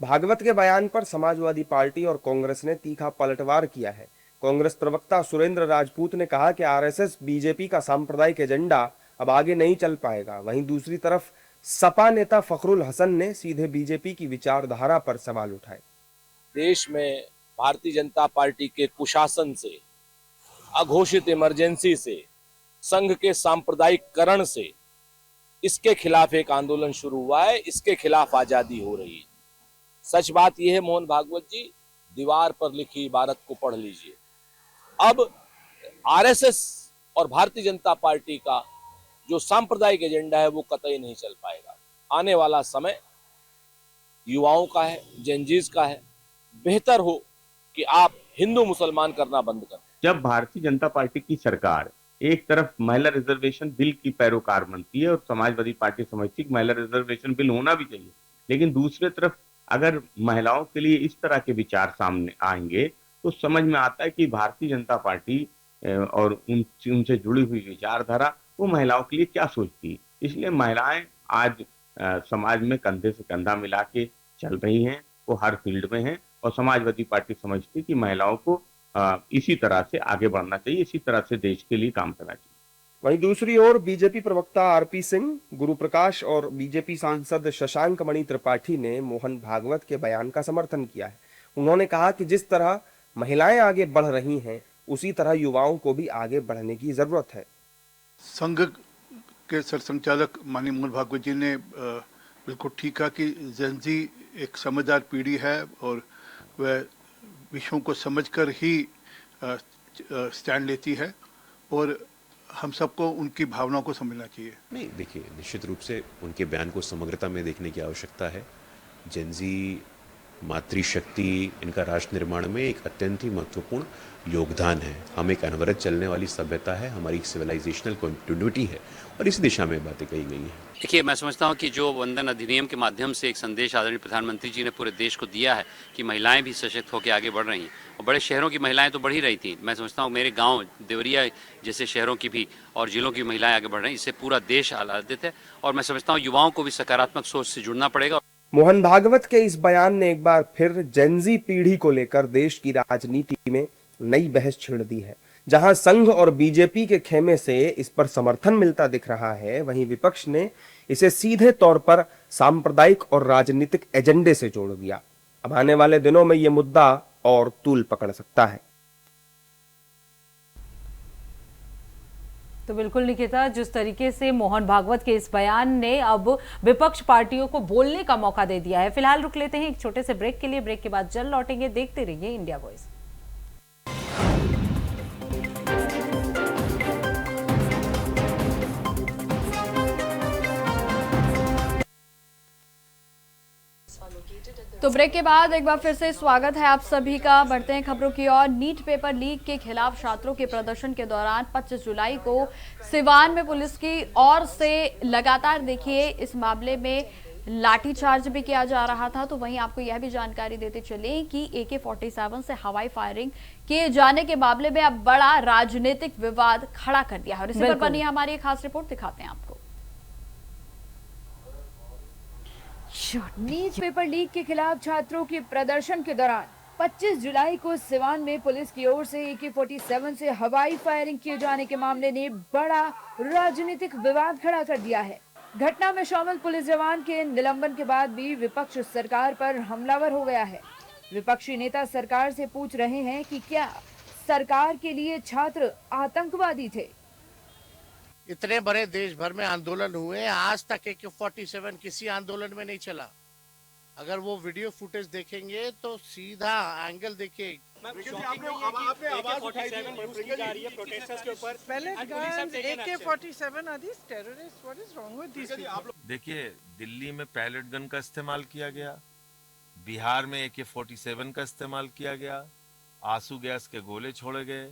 भागवत के बयान पर समाजवादी पार्टी और कांग्रेस ने तीखा पलटवार किया है। कांग्रेस प्रवक्ता सुरेंद्र राजपूत ने कहा कि आरएसएस बीजेपी का सांप्रदायिक एजेंडा अब आगे नहीं चल पाएगा। वहीं दूसरी तरफ सपा नेता फखरुल हसन ने सीधे बीजेपी की विचारधारा पर सवाल उठाए। देश में भारतीय जनता पार्टी के कुशासन से, अघोषित इमरजेंसी से, संघ के सांप्रदायिककरण से, इसके खिलाफ एक आंदोलन शुरू हुआ है। इसके खिलाफ आजादी हो रही है। सच बात यह है मोहन भागवत जी, दीवार पर लिखी इबारत को पढ़ लीजिए। अब आरएसएस और भारतीय जनता पार्टी का जो सांप्रदायिक एजेंडा है वो कतई नहीं चल पाएगा। आने वाला समय युवाओं का है, जेनजीज का है। बेहतर हो कि आप हिंदू मुसलमान करना बंद करें। जब भारतीय जनता पार्टी की सरकार एक तरफ महिला रिजर्वेशन बिल की पैरोकार बनती है और समाजवादी पार्टी समझती है कि महिला रिजर्वेशन बिल होना भी चाहिए, लेकिन दूसरी तरफ अगर महिलाओं के लिए इस तरह के विचार सामने आएंगे तो समझ में आता है कि भारतीय जनता पार्टी और उनसे जुड़ी हुई विचारधारा वो महिलाओं के लिए क्या सोचती है। इसलिए महिलाएं आज समाज में कंधे से कंधा मिला के चल रही हैं, वो हर फील्ड में हैं और समाजवादी पार्टी समझती है कि महिलाओं को इसी तरह से आगे बढ़ना चाहिए, इसी तरह से देश के लिए काम करना चाहिए। वहीं दूसरी ओर बीजेपी प्रवक्ता आरपी सिंह, गुरु प्रकाश और बीजेपी सांसद शशांक मणि त्रिपाठी ने मोहन भागवत के बयान का समर्थन किया है। उन्होंने कहा कि जिस तरह महिलाएं आगे बढ़ रही हैं उसी तरह युवाओं को भी आगे बढ़ने की जरूरत है। संघ के सरसंघचालक माननीय मोहन भागवत जी ने बिल्कुल ठीक कहा कि जेनजी एक समझदार पीढ़ी है और वह विषयों को समझकर ही स्टैंड लेती है और हम सबको उनकी भावनाओं को समझना चाहिए। नहीं, देखिए, निश्चित रूप से उनके बयान को समग्रता में देखने की आवश्यकता है। जेनजी मातृशक्ति इनका राष्ट्र निर्माण में एक अत्यंत ही महत्वपूर्ण योगदान है। हम एक अनवरत चलने वाली सभ्यता है, हमारी सिविलाइजेशनल कंटिन्यूटी है और इस दिशा में बातें कही गई हैं। देखिए, मैं समझता हूँ कि जो वंदन अधिनियम के माध्यम से एक संदेश आदरणीय प्रधानमंत्री जी ने पूरे देश को दिया है कि महिलाएं भी सशक्त होकर आगे बढ़ रही हैं और बड़े शहरों की महिलाएं तो बढ़ ही रही थी। मैं समझता हूँ मेरे गांव देवरिया जैसे शहरों की भी और जिलों की महिलाएं आगे बढ़ रही हैं। इससे पूरा देश आह्लादित है और मैं समझता हूँ युवाओं को भी सकारात्मक सोच से जुड़ना पड़ेगा। मोहन भागवत के इस बयान ने एक बार फिर जेनजी पीढ़ी को लेकर देश की राजनीति में नई बहस छेड़ दी है। जहां संघ और बीजेपी के खेमे से इस पर समर्थन मिलता दिख रहा है, वहीं विपक्ष ने इसे सीधे तौर पर सांप्रदायिक और राजनीतिक एजेंडे से जोड़ दिया। अब आने वाले दिनों में यह मुद्दा और तूल पकड़ सकता है। तो बिल्कुल निकिता, जिस तरीके से मोहन भागवत के इस बयान ने अब विपक्ष पार्टियों को बोलने का मौका दे दिया है। फिलहाल रुक लेते हैं एक छोटे से ब्रेक के लिए। ब्रेक के बाद जल्द लौटेंगे। देखते रहिए इंडिया वॉइस। तो ब्रेक के बाद एक बार फिर से स्वागत है आप सभी का। बढ़ते हैं खबरों की ओर। नीट पेपर लीक के खिलाफ छात्रों के प्रदर्शन के दौरान 25 जुलाई को सिवान में पुलिस की ओर से लगातार देखिए इस मामले में लाठीचार्ज भी किया जा रहा था। तो वहीं आपको यह भी जानकारी देते चले कि AK-47 से हवाई फायरिंग किए जाने के मामले में अब बड़ा राजनीतिक विवाद खड़ा कर दिया है और इसी पर बनी हमारी एक खास रिपोर्ट दिखाते हैं आपको। नीट पेपर लीक के खिलाफ छात्रों के प्रदर्शन के दौरान 25 जुलाई को सिवान में पुलिस की ओर से AK-47 से हवाई फायरिंग किए जाने के मामले ने बड़ा राजनीतिक विवाद खड़ा कर दिया है। घटना में शामिल पुलिस जवान के निलंबन के बाद भी विपक्ष सरकार पर हमलावर हो गया है। विपक्षी नेता सरकार से पूछ रहे हैं कि क्या सरकार के लिए छात्र आतंकवादी थे। इतने बड़े देश भर में आंदोलन हुए, आज तक AK-47 किसी आंदोलन में नहीं चला। अगर वो वीडियो फुटेज देखेंगे तो सीधा एंगल देखिए। देखिए, दिल्ली में पैलेट गन का इस्तेमाल किया गया, बिहार में AK-47 का इस्तेमाल किया गया आंसू गैस के गोले छोड़े गए,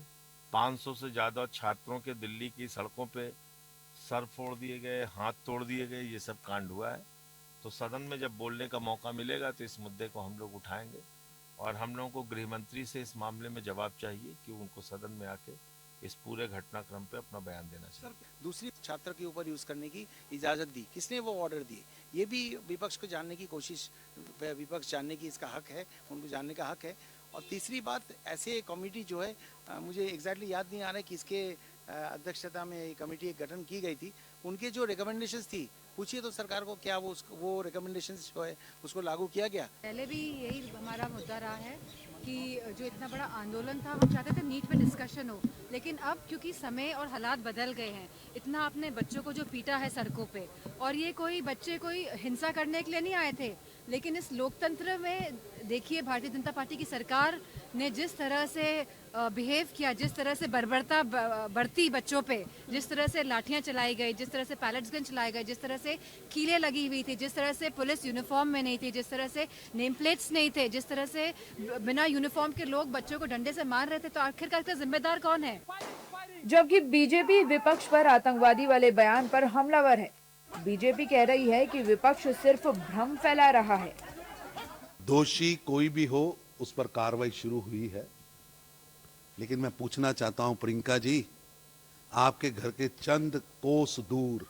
500 से ज़्यादा छात्रों के दिल्ली की सड़कों पे सर फोड़ दिए गए, हाथ तोड़ दिए गए, ये सब कांड हुआ है। तो सदन में जब बोलने का मौका मिलेगा तो इस मुद्दे को हम लोग उठाएंगे और हम लोगों को गृह मंत्री से इस मामले में जवाब चाहिए कि उनको सदन में आके इस पूरे घटनाक्रम पे अपना बयान देना चाहिए। दूसरी छात्र के ऊपर यूज करने की इजाजत दी, किसने वो ऑर्डर दिए, ये भी विपक्ष को जानने की कोशिश, विपक्ष जानने की इसका हक है, उनको जानने का हक है। और तीसरी बात, ऐसे कमेटी जो है, मुझे एग्जैक्टली याद नहीं आ रहा है किसके अध्यक्षता में ये कमेटी एक गठन की गई थी, उनके जो रिकमेंडेशंस थी, पूछिए तो सरकार को क्या वो रिकमेंडेशंस जो है उसको लागू किया गया। पहले भी यही हमारा मुद्दा रहा है कि जो इतना बड़ा आंदोलन था, हम चाहते थे नीट पे डिस्कशन हो, लेकिन अब क्योंकि समय और हालात बदल गए हैं, इतना आपने बच्चों को जो पीटा है सड़कों पे, और ये कोई बच्चे कोई हिंसा करने के लिए नहीं आए थे, लेकिन इस लोकतंत्र में देखिए भारतीय जनता पार्टी की सरकार ने जिस तरह से बिहेव किया, जिस तरह से बर्बरता बढ़ती बच्चों पे, जिस तरह से लाठियां चलाई गई, जिस तरह से पैलेट्स गन चलाए गए, जिस तरह से कीलें लगी हुई थी, जिस तरह से पुलिस यूनिफॉर्म में नहीं थी, जिस तरह से नेम प्लेट्स नहीं थे, जिस तरह से बिना यूनिफॉर्म के लोग बच्चों को डंडे से मार रहे थे, तो आखिरकार इसका जिम्मेदार कौन है? जबकि बीजेपी विपक्ष पर आतंकवादी वाले बयान पर हमलावर है। बीजेपी कह रही है कि विपक्ष सिर्फ भ्रम फैला रहा है। दोषी कोई भी हो, उस पर कार्रवाई शुरू हुई है, लेकिन मैं पूछना चाहता हूं प्रियंका जी, आपके घर के चंद कोस दूर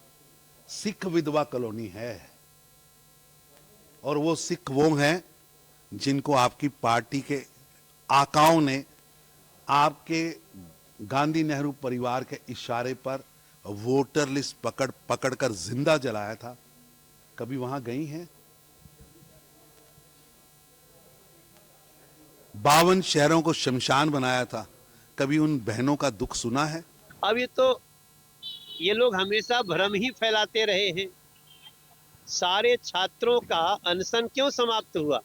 सिख विधवा कॉलोनी है, और वो सिख वो हैं जिनको आपकी पार्टी के आकाओं ने आपके गांधी नेहरू परिवार के इशारे पर वोटर लिस्ट पकड़कर जिंदा जलाया था। कभी वहां गई हैं? 52 शहरों को शमशान बनाया था, कभी उन बहनों का दुख सुना है? अब ये लोग हमेशा भ्रम ही फैलाते रहे हैं। सारे छात्रों का अनशन क्यों समाप्त हुआ?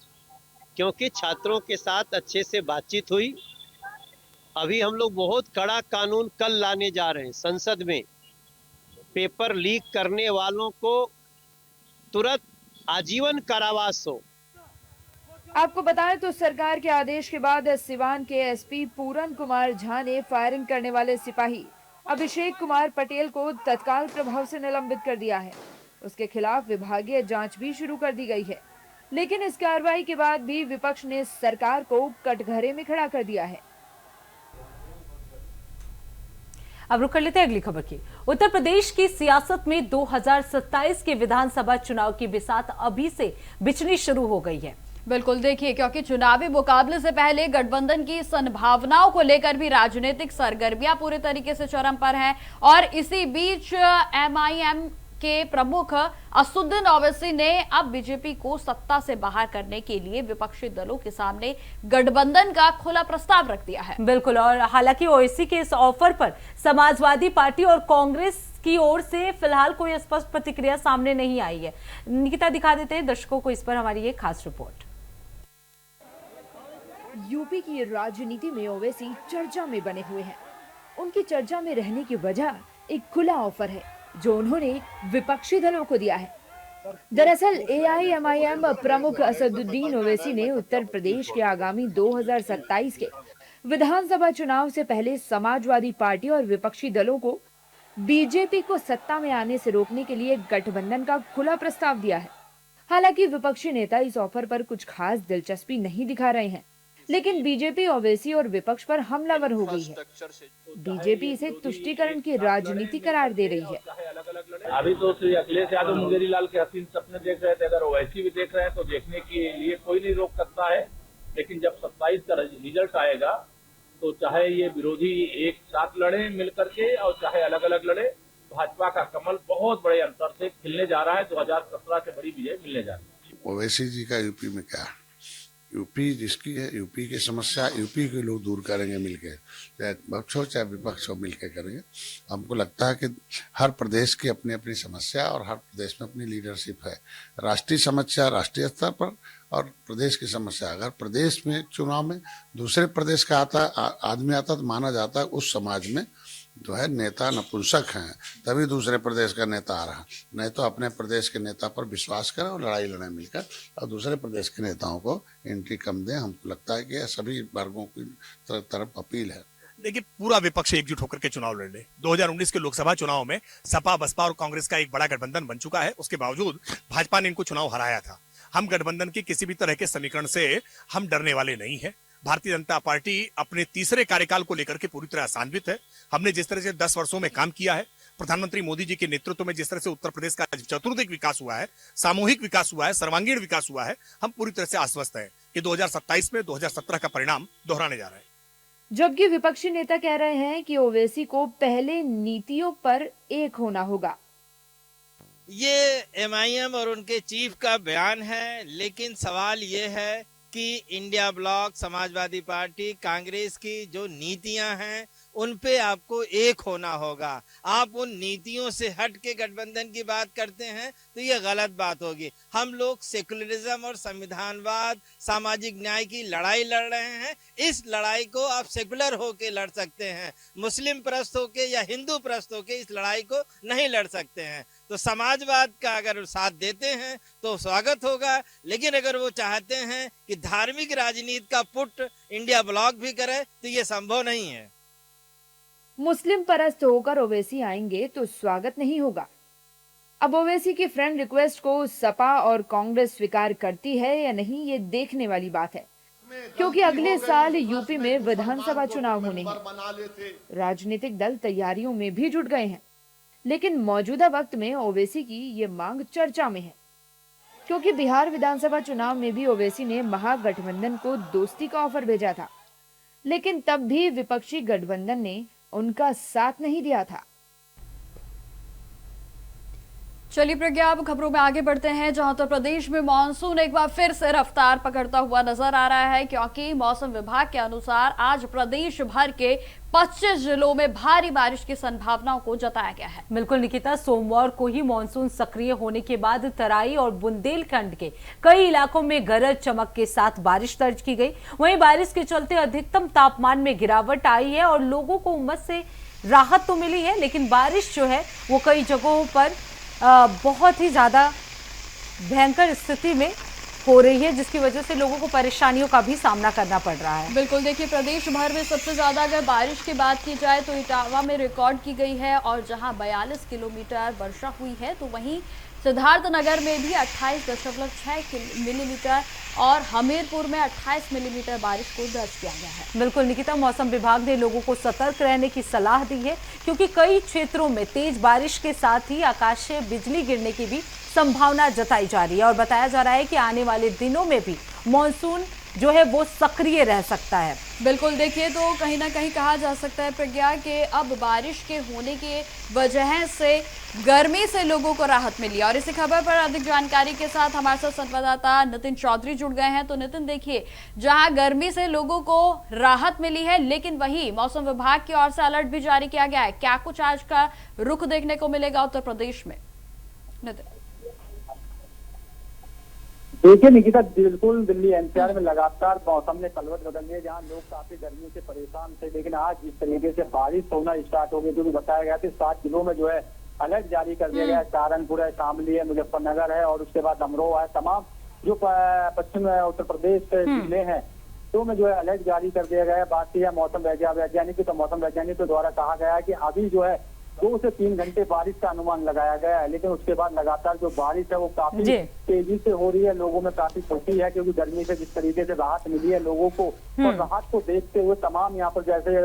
क्योंकि छात्रों के साथ अच्छे से बातचीत हुई। अभी हम लोग बहुत कड़ा कानून कल लाने जा रहे हैं संसद में। पेपर लीक करने वालों को तुरंत आजीवन कारावास हो। आपको बताएं तो सरकार के आदेश के बाद सिवान के एसपी पूरन कुमार झा ने फायरिंग करने वाले सिपाही अभिषेक कुमार पटेल को तत्काल प्रभाव से निलंबित कर दिया है। उसके खिलाफ विभागीय जांच भी शुरू कर दी गई है, लेकिन इस कार्रवाई के बाद भी विपक्ष ने सरकार को कटघरे में खड़ा कर दिया है। अब रुक कर लेते हैं अगली खबर की। उत्तर प्रदेश की सियासत में 2027 के विधानसभा चुनाव की बिसात अभी से बिछनी शुरू हो गई है। बिल्कुल, देखिए, क्योंकि चुनावी मुकाबले से पहले गठबंधन की संभावनाओं को लेकर भी राजनीतिक सरगर्मियां पूरे तरीके से चरम पर हैं और इसी बीच एमआईएम के प्रमुख असदुद्दीन ओवैसी ने अब बीजेपी को सत्ता से बाहर करने के लिए विपक्षी दलों के सामने गठबंधन का खुला प्रस्ताव रख दिया है। बिल्कुल, और हालांकि ओवैसी के इस ऑफर पर समाजवादी पार्टी और कांग्रेस की ओर से फिलहाल कोई स्पष्ट प्रतिक्रिया सामने नहीं आई है। निकिता दिखा देते हैं दर्शकों को इस पर हमारी ये खास रिपोर्ट। यूपी की राजनीति में ओवैसी चर्चा में बने हुए हैं। उनकी चर्चा में रहने की वजह एक खुला ऑफर है जो उन्होंने विपक्षी दलों को दिया है। दरअसल एआईएमआईएम प्रमुख असदुद्दीन ओवैसी ने उत्तर प्रदेश के आगामी 2027 के विधानसभा चुनाव से पहले समाजवादी पार्टी और विपक्षी दलों को बीजेपी को सत्ता में आने से रोकने के लिए गठबंधन का खुला प्रस्ताव दिया है। हालांकि विपक्षी नेता इस ऑफर पर कुछ खास दिलचस्पी नहीं दिखा रहे हैं, लेकिन बीजेपी ओवैसी और विपक्ष पर हमलावर हो गई है। बीजेपी इसे तुष्टीकरण की राजनीति करार दे रही है। अभी तो श्री अखिलेश यादव मुंगेरी लाल के हसीन सपने देख रहे थे, अगर ओवैसी भी देख रहे हैं तो देखने के लिए कोई नहीं रोक सकता है। लेकिन जब 27 का रिजल्ट आएगा तो चाहे ये विरोधी एक साथ लड़े मिलकर के और चाहे अलग अलग लड़े, भाजपा का कमल बहुत बड़े अंतर से खिलने जा रहा है। 2017 से बड़ी विजय मिलने जा रही है। ओवैसी जी का यूपी में क्या, यूपी जिसकी है, यूपी की समस्या यूपी के लोग दूर करेंगे मिलके, चाहे पक्ष हो चाहे विपक्ष हो, मिलके करेंगे। हमको लगता है कि हर प्रदेश की अपनी अपनी समस्या और हर प्रदेश में अपनी लीडरशिप है। राष्ट्रीय समस्या राष्ट्रीय स्तर पर और प्रदेश की समस्या, अगर प्रदेश में चुनाव में दूसरे प्रदेश का आदमी आता तो माना जाता है उस समाज में जो है नेता नपुंसक हैं, तभी दूसरे प्रदेश का नेता आ रहा, नहीं तो अपने प्रदेश के नेता पर विश्वास करें और लड़ाई लड़ें मिलकर, और दूसरे प्रदेश के नेताओं को एंट्री कम दें। हमको लगता है कि सभी वर्गों की तरफ अपील है। देखिए, पूरा विपक्ष एकजुट होकर के चुनाव लड़ ले। 2019 के लोकसभा चुनाव में सपा, बसपा और कांग्रेस का एक बड़ा गठबंधन बन चुका है। उसके बावजूद भाजपा ने इनको चुनाव हराया था। हम गठबंधन के किसी भी तरह के समीकरण से हम डरने वाले नहीं है। भारतीय जनता पार्टी अपने तीसरे कार्यकाल को लेकर के पूरी तरह आशान्वित है। हमने जिस तरह से 10 वर्षों में काम किया है, प्रधानमंत्री मोदी जी के नेतृत्व में जिस तरह से उत्तर प्रदेश का चतुर्दिक विकास हुआ है, सामूहिक विकास हुआ है, सर्वांगीण विकास हुआ है, हम पूरी तरह से आश्वस्त हैं कि 2027 में 2017 का परिणाम दोहराने जा रहा है। जबकि विपक्षी नेता कह रहे हैं कि ओवैसी को पहले नीतियों पर एक होना होगा। ये एमआईएम और उनके चीफ का बयान है, लेकिन सवाल ये है कि India block, Samajwadi party, Congress की जो नीतियां हैं उन पे आपको एक होना होगा। आप उन नीतियों से हट के गठबंधन की बात करते हैं तो ये गलत बात होगी। हम लोग सेकुलरिज्म और संविधानवाद, सामाजिक न्याय की लड़ाई लड़ रहे हैं। इस लड़ाई को आप सेकुलर होके लड़ सकते हैं, मुस्लिम प्रस्त होके या हिंदू प्रस्त होके इस लड़ाई को नहीं लड़ सकते हैं। तो समाजवाद का अगर साथ देते हैं तो स्वागत होगा, लेकिन अगर वो चाहते हैं कि धार्मिक राजनीति का पुट इंडिया ब्लॉक भी करे तो ये संभव नहीं है। मुस्लिम परस्त होकर ओवैसी आएंगे तो स्वागत नहीं होगा। अब ओवैसी की फ्रेंड रिक्वेस्ट को सपा और कांग्रेस स्वीकार करती है या नहीं, ये देखने वाली बात है, क्योंकि अगले साल यूपी में विधानसभा चुनाव होने हैं। राजनीतिक दल तैयारियों में भी जुट गए हैं, लेकिन मौजूदा वक्त में ओवैसी की ये मांग चर्चा में है, क्योंकि बिहार विधानसभा चुनाव में भी ओवैसी ने महागठबंधन को दोस्ती का ऑफर भेजा था, लेकिन तब भी विपक्षी गठबंधन ने उनका साथ नहीं दिया था। चलिए प्रज्ञा, अब खबरों में आगे बढ़ते हैं, जहां उत्तर प्रदेश में मानसून एक बार फिर से रफ्तार पकड़ता हुआ नजर आ रहा है, क्योंकि मौसम विभाग के अनुसार आज प्रदेश भर के 25 जिलों में भारी बारिश की संभावनाओं को जताया गया है। बिल्कुल निकिता, सोमवार को ही मानसून सक्रिय होने के बाद तराई और बुंदेलखंड के कई इलाकों में गरज चमक के साथ बारिश दर्ज की गई। वहीं बारिश के चलते अधिकतम तापमान में गिरावट आई है और लोगों को उमस से राहत तो मिली है, लेकिन बारिश जो है वो कई जगहों पर बहुत ही ज्यादा भयंकर स्थिति में हो रही है, जिसकी वजह से लोगों को परेशानियों का भी सामना करना पड़ रहा है। बिल्कुल, देखिए प्रदेश भर में सबसे ज्यादा अगर बारिश की बात की जाए तो इटावा में रिकॉर्ड की गई है, और जहां 42 किलोमीटर वर्षा हुई है, तो वहीं सिद्धार्थनगर में भी 28.6 मिलीमीटर और हमीरपुर में 28 मिलीमीटर बारिश को दर्ज किया गया है। बिल्कुल निकिता, मौसम विभाग ने लोगों को सतर्क रहने की सलाह दी है, क्योंकि कई क्षेत्रों में तेज बारिश के साथ ही आकाशीय बिजली गिरने की भी संभावना जताई जा रही है, और बताया जा रहा है कि आने वाले दिनों में भी मानसून जो है वो सक्रिय रह सकता है। बिल्कुल, देखिए तो कहीं ना कहीं कहा जा सकता है प्रज्ञा कि अब बारिश के होने के वजह से गर्मी से लोगों को राहत मिली। और इसी खबर पर अधिक जानकारी के साथ हमारे साथ संवाददाता नितिन चौधरी जुड़ गए हैं। तो नितिन, देखिए जहां गर्मी से लोगों को राहत मिली है, लेकिन वहीं मौसम विभाग की ओर से अलर्ट भी जारी किया गया है। क्या कुछ आज का रुख देखने को मिलेगा उत्तर प्रदेश में? नितिन, देखिए निकिता, बिल्कुल दिल्ली एनसीआर में लगातार मौसम ने कलवट बदल दी है, जहां लोग काफी गर्मी से परेशान थे, लेकिन आज जिस तरीके से बारिश होना स्टार्ट हो गई, जो भी बताया गया था 7 जिलों में जो है अलर्ट जारी कर दिया गया है। सहारनपुर है, शामली है, मुजफ्फरनगर है और उसके बाद अमरोहा है। तमाम जो पश्चिम उत्तर प्रदेश के जिले हैं तो में जो है अलर्ट जारी कर दिया गया है। बात की है मौसम वैज्ञानिक, तो मौसम वैज्ञानिकों द्वारा कहा गया है कि अभी जो है 2 से 3 घंटे बारिश का अनुमान लगाया गया है, लेकिन उसके बाद लगातार जो बारिश है वो काफी तेजी से हो रही है। लोगों में काफी खुशी है, क्योंकि गर्मी से जिस तरीके से राहत मिली है लोगों को, और राहत को देखते हुए तमाम यहाँ पर जैसे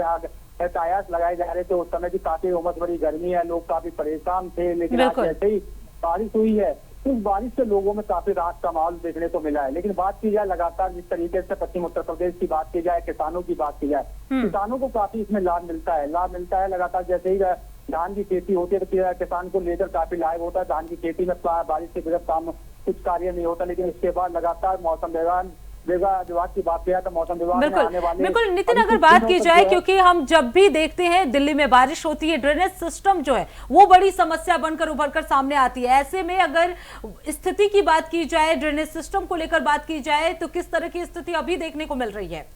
एहतियात लगाए जा रहे थे, उस समय की काफी उमस भरी गर्मी है, लोग काफी परेशान थे, लेकिन आज जैसे ही बारिश हुई है तो उस बारिश से लोगों में काफी राहत का माहौल देखने को मिला है। लेकिन बात की जाए लगातार जिस तरीके से पश्चिम उत्तर प्रदेश की बात की जाए, किसानों की बात की जाए, किसानों को काफी इसमें लाभ मिलता है। लगातार जैसे ही धान की खेती होती है तो किसान को लेकर काफी लाभ होता है। धान की खेती में बारिश के बगैर काम कुछ कार्य नहीं होता, लेकिन इसके बाद लगातार मौसम विभाग की बात किया तो मौसम विभाग ने आने वाले बिल्कुल नितिन, अगर बात की जाए, क्योंकि हम जब भी देखते हैं दिल्ली में बारिश होती है, ड्रेनेज सिस्टम जो है वो बड़ी समस्या बनकर उभर कर सामने आती है। ऐसे में अगर स्थिति की बात की जाए, ड्रेनेज सिस्टम को लेकर बात की जाए, तो किस तरह की स्थिति अभी देखने को मिल रही है?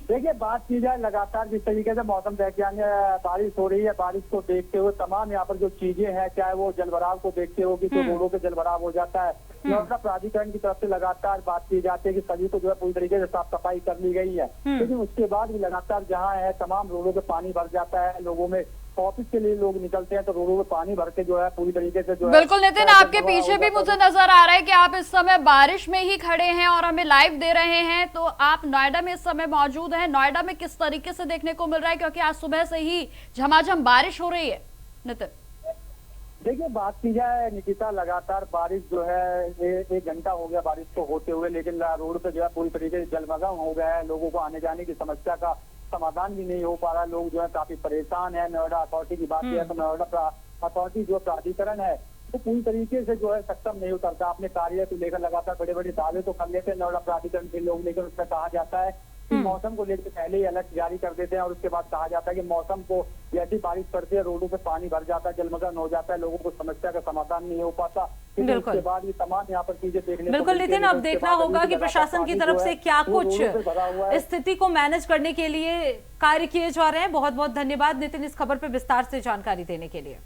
देखिए, बात की जाए लगातार जिस तरीके से मौसम वैज्ञानिक बारिश हो रही है, बारिश को देखते हुए तमाम यहाँ पर जो चीजें हैं, चाहे वो जलभराव को देखते हो कि तो रोडों पे जलभराव हो जाता है, नोएडा प्राधिकरण की तरफ से लगातार बात की जाती है कि सभी को जो है पूरी तरीके से साफ सफाई कर ली गई है, लेकिन उसके बाद भी लगातार जहाँ है तमाम रोडों पे पानी भर जाता है। लोगों में ऑफिस के लिए लोग निकलते हैं तो रोडों में पानी भर के जो है पूरी तरीके से जो है। बिल्कुल नितिन, आपके पीछे भी मुझे नजर आ रहा है कि आप इस समय बारिश में ही खड़े हैं और हमें लाइव दे रहे हैं, तो आप नोएडा में इस समय मौजूद हैं। नोएडा में किस तरीके से देखने को मिल रहा है, क्योंकि आज सुबह से ही झमाझम बारिश हो रही है? नितिन, देखिए, बात की जाए निकिता, लगातार बारिश जो है एक घंटा हो गया बारिश को होते हुए, लेकिन रोड पे जो है पूरी तरीके से जलमग्न हो गया है। लोगों को आने जाने की समस्या का समाधान भी नहीं हो पा रहा है। लोग जो है काफी परेशान है। नोएडा अथॉरिटी की बात है तो नोएडा अथॉरिटी जो प्राधिकरण है वो पूरी तरीके से जो है सक्षम नहीं उतरता। अपने कार्य को लेकर लगातार बड़े बड़े दावे तो कर लेते हैं नोएडा प्राधिकरण के लोग, लेकिन उसमें कहा जाता है कि मौसम को लेकर पहले ही अलर्ट जारी कर देते हैं और उसके बाद कहा जाता है कि मौसम को जैसी बारिश पड़ती है रोडों पे पानी भर जाता है, जलमग्न हो जाता है, लोगों को समस्या का समाधान नहीं हो पाता। उसके बाद भी तमाम यहाँ पर चीजें देखने बिल्कुल नितिन, अब देखना होगा कि प्रशासन की तरफ से क्या कुछ स्थिति को मैनेज करने के लिए कार्य किए जा रहे हैं। बहुत बहुत धन्यवाद नितिन इस खबर पर विस्तार से जानकारी देने के लिए।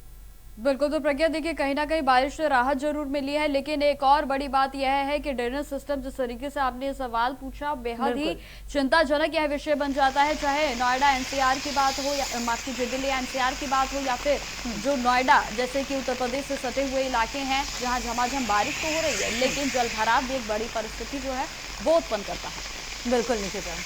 बिल्कुल, तो प्रज्ञा देखिए कहीं ना कहीं बारिश से राहत जरूर मिली है, लेकिन एक और बड़ी बात यह है कि ड्रेनेज सिस्टम, जिस तरीके से आपने ये सवाल पूछा, बेहद ही चिंताजनक यह विषय बन जाता है। चाहे नोएडा एनसीआर की बात हो या माफ कीजिए दिल्ली एनसीआर की बात हो, या फिर जो नोएडा जैसे कि उत्तर प्रदेश से सटे हुए इलाके हैं जहाँ झमाझम बारिश तो हो रही है, लेकिन जलभराव भी एक बड़ी परिस्थिति जो है वो उत्पन्न करता है। बिल्कुल निकिता,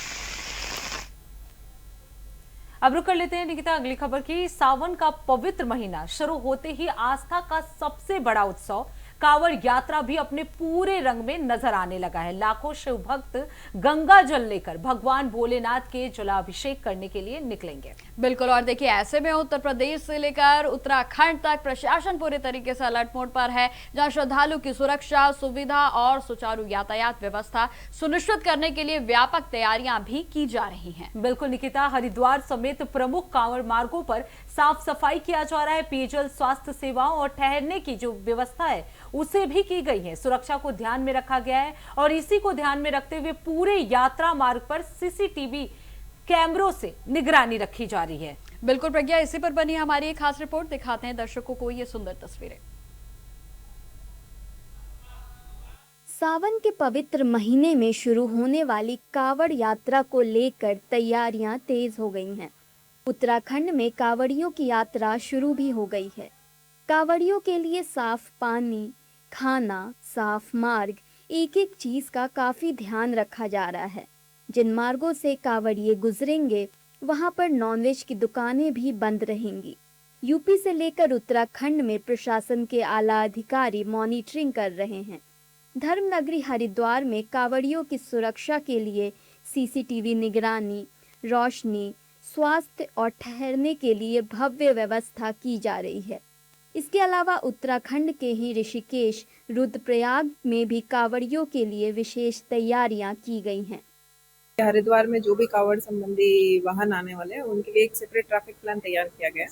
अब रुक कर लेते हैं निकिता अगली खबर की। सावन का पवित्र महीना शुरू होते ही आस्था का सबसे बड़ा उत्सव कांवड़ यात्रा भी अपने पूरे रंग में नजर आने लगा है। लाखों शिव भक्त गंगा जल लेकर भगवान भोलेनाथ के जलाभिषेक करने के लिए निकलेंगे। बिल्कुल, और देखिए ऐसे में उत्तर प्रदेश से लेकर उत्तराखंड तक प्रशासन पूरे तरीके से अलर्ट मोड पर है, जहां श्रद्धालु की सुरक्षा, सुविधा और सुचारू यातायात व्यवस्था सुनिश्चित करने के लिए व्यापक तैयारियां भी की जा रही हैं। बिल्कुल निकिता, हरिद्वार समेत प्रमुख कांवड़ मार्गों पर साफ सफाई किया जा रहा है। पेयजल, स्वास्थ्य सेवाओं और ठहरने की जो व्यवस्था है उसे भी की गई है। सुरक्षा को ध्यान में रखा गया है और इसी को ध्यान में रखते हुए पूरे यात्रा मार्ग पर सीसीटीवी कैमरों से निगरानी रखी जा रही है। बिल्कुल प्रज्ञा, इसी पर बनी हमारी एक खास रिपोर्ट, दिखाते हैं दर्शकों को ये सुंदर तस्वीरें। सावन के पवित्र महीने में शुरू होने वाली कांवड़ यात्रा को लेकर तैयारियां तेज हो गई हैं। उत्तराखंड में कांवड़ियों की यात्रा शुरू भी हो गई है। कांवड़ियों के लिए साफ पानी, खाना, साफ मार्ग, एक एक चीज का काफी ध्यान रखा जा रहा है। जिन मार्गों से कांवड़िए गुजरेंगे वहां पर नॉनवेज की दुकानें भी बंद रहेंगी। यूपी से लेकर उत्तराखंड में प्रशासन के आला अधिकारी मॉनिटरिंग कर रहे हैं। धर्मनगरी हरिद्वार में कांवड़ियों की सुरक्षा के लिए सीसीटीवी निगरानी, रोशनी, स्वास्थ्य और ठहरने के लिए भव्य व्यवस्था की जा रही है। इसके अलावा उत्तराखंड के ही ऋषिकेश, रुद्रप्रयाग में भी कांवड़ियों के लिए विशेष तैयारियां की गई हैं। हरिद्वार में जो भी कांवड़ संबंधी वाहन आने वाले हैं उनके लिए एक सेपरेट ट्रैफिक प्लान तैयार किया गया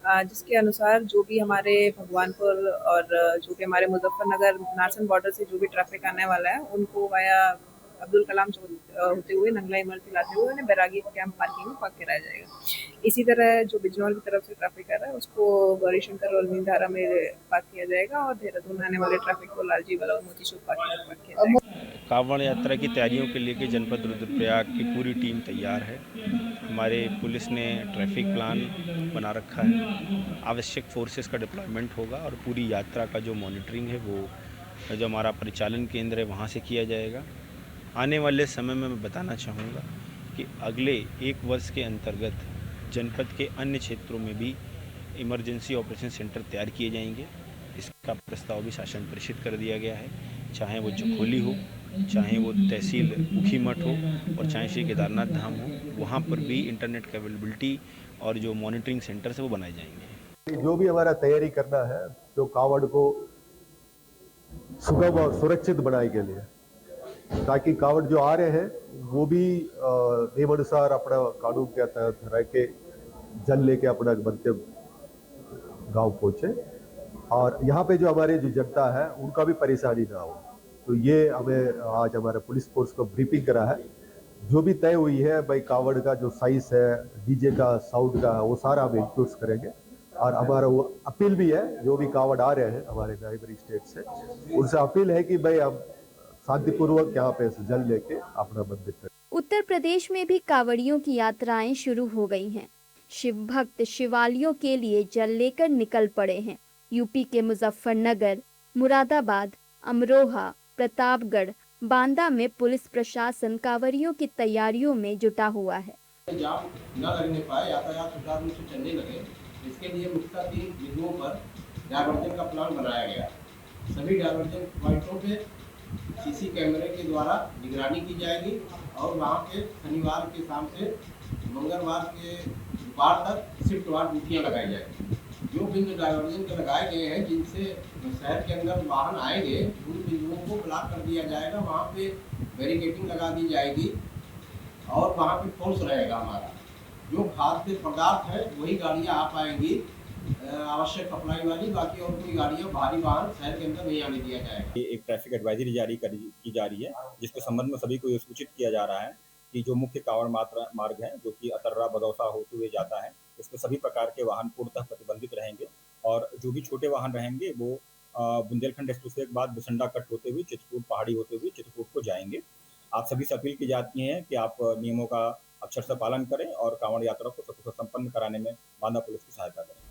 है, जिसके अनुसार जो भी हमारे भगवानपुर और जो भी हमारे मुजफ्फरनगर नारसन बॉर्डर से जो भी ट्रैफिक आने वाला है उनको वाया अब्दुल कलाम होते हुए नंगला इमरती लाते हुए उन्हें बैरागी कैंप पार्किंग में पार्क कराया जाएगा। इसी तरह जो बिजनौर की तरफ से ट्रैफिक आ रहा है उसको गौरीशंकर और नीलधारा में पार्क किया जाएगा और देहरादून आने वाले ट्रैफिक को लालजी वाला और मोती चौक पार्किंग में पार्क किया जाएगा। कांवड़ यात्रा की तैयारियों के लिए जनपद रुद्रप्रयाग की पूरी टीम तैयार है। हमारे पुलिस ने ट्रैफिक प्लान बना रखा है, आवश्यक फोर्सेस का डिप्लॉयमेंट होगा और पूरी यात्रा का जो मॉनिटरिंग है वो जो हमारा परिचालन केंद्र है वहाँ से किया जाएगा। आने वाले समय में मैं बताना चाहूँगा कि अगले 1 वर्ष के अंतर्गत जनपद के अन्य क्षेत्रों में भी इमरजेंसी ऑपरेशन सेंटर तैयार किए जाएंगे। इसका प्रस्ताव भी शासन परिषद कर दिया गया है, चाहे वो जखोली हो, चाहे वो तहसील ऊखीमठ हो और चाहे श्री केदारनाथ धाम हो, वहाँ पर भी इंटरनेट की अवेलेबिलिटी और जो मॉनिटरिंग सेंटर्स है वो बनाए जाएंगे। जो भी हमारा तैयारी करना है जो कांवड़ को सुगम और सुरक्षित बनाने के लिए, ताकि कांवड़ जो आ रहे हैं वो भी नियमानुसार अपना कानून के तहत रह के जल लेके अपना गंतव्य गांव पहुंचे और यहाँ पे जो हमारे जो जनता है उनका भी परेशानी ना हो। तो ये हमें आज हमारे पुलिस फोर्स को ब्रीफिंग करा है जो भी तय हुई है भाई, कावड़ का जो साइज है, डीजे का साउंड का, वो सारा हम इंक्लूड करेंगे। और हमारा वो अपील भी है, जो भी कावड़ आ रहे हैं हमारे नाइबरी स्टेट से, उनसे अपील है कि भाई हम शांतिपूर्वक यहाँ पे जल लेके अपना मंदिर करें। उत्तर प्रदेश में भी कावड़ियों की यात्राएं शुरू हो गई हैं। शिव भक्त शिवालयों के लिए जल लेकर निकल पड़े हैं। यूपी के मुजफ्फरनगर, मुरादाबाद, अमरोहा, प्रतापगढ़, बांदा में पुलिस प्रशासन कांवड़ियों की तैयारियों में जुटा हुआ है। जाम न लगने पाए, यातायात सुचारू रूप से चलने लगे, इसके लिए मुख्यतः 3 बिंदुओं पर डायवर्जन का प्लान बनाया गया। सभी डायवर्जन पॉइंटों पे सीसी कैमरे के द्वारा निगरानी की जाएगी और वहाँ पे शनिवार के शाम से मंगलवार के दोपहर तक शिफ्टवार ड्यूटियाँ लगाई जाएगी। जो बिंदु डायवर्जन के लगाए गए हैं, जिनसे शहर के अंदर वाहन आएंगे, उन बिंदुओं को ब्लॉक कर दिया जाएगा। वहाँ पे बैरिकेडिंग लगा दी जाएगी और वहाँ पे फोर्स रहेगा हमारा। जो खाद्य पदार्थ है वही गाड़ियाँ आ पाएंगी, आवश्यक सप्लाई वाली, बाकी और कोई गाड़ियाँ भारी वाहन शहर के अंदर नहीं आने दिया जाएगा। एक ट्रैफिक एडवाइजरी जारी की जा रही है, जिसके संबंध में सभी को सूचित किया जा रहा है कि जो मुख्य कांवड़ मार्ग है, जो कि अतर्रा बदौसा होते हुए जाता है, इसमें सभी प्रकार के वाहन पूर्णतः प्रतिबंधित रहेंगे और जो भी छोटे वाहन रहेंगे वो बुंदेलखंड एक्सप्रेसवे के बाद बिसंडा कट होते हुए चित्रकूट पहाड़ी होते हुए चित्रकूट को जाएंगे। आप सभी से अपील की जाती है कि आप नियमों का अक्षरशः पालन करें और कांवड़ यात्रा को सकुशल संपन्न कराने में बांदा पुलिस की सहायता करें।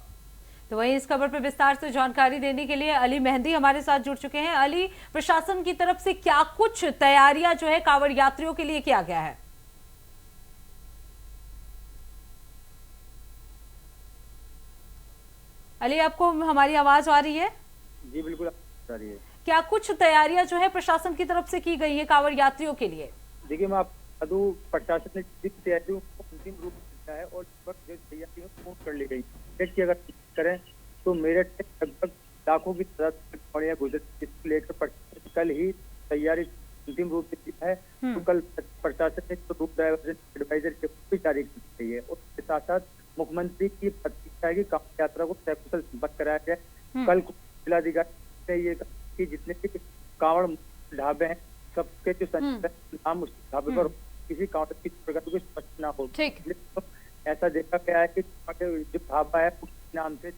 तो वहीं इस खबर पर विस्तार से जानकारी देने के लिए अली मेहंदी हमारे साथ जुड़ चुके हैं। अली, प्रशासन की तरफ से क्या कुछ तैयारियां जो है कांवड़ यात्रियों के लिए किया गया है? अली, आपको हमारी आवाज आ रही है? जी बिल्कुल आ रही है। क्या कुछ तैयारियां जो है प्रशासन की तरफ से की गई है कांवड़ यात्रियों के लिए? देखिए, मैं आपको प्रशासन ने तैयारियों को अंतिम रूप दिया है और तैयारियां पूर्ण कर ली गई। की अगर करें तो मेरठ लगभग लाखों की तादाद गुजर, इसको लेकर कल ही तैयारी अंतिम रूप से दिया है। तो कल प्रशासन ने रूट डायवर्जन एडवाइजर भी जारी की है और इसके साथ साथ मुख्यमंत्री की प्रतिक्रिया है कि कांवड़ यात्रा को सकुशल संपन्न कराया जाए। कल जिलाधिकारी ने ये कि जितने भी कांवड़ ढाबे हैं, सबके जो संचालन नाम उस ढाबे पर किसी कांवड़ की प्रगति को स्पष्ट ना हो। तो ऐसा देखा गया है कि जो ढाबा है नाम से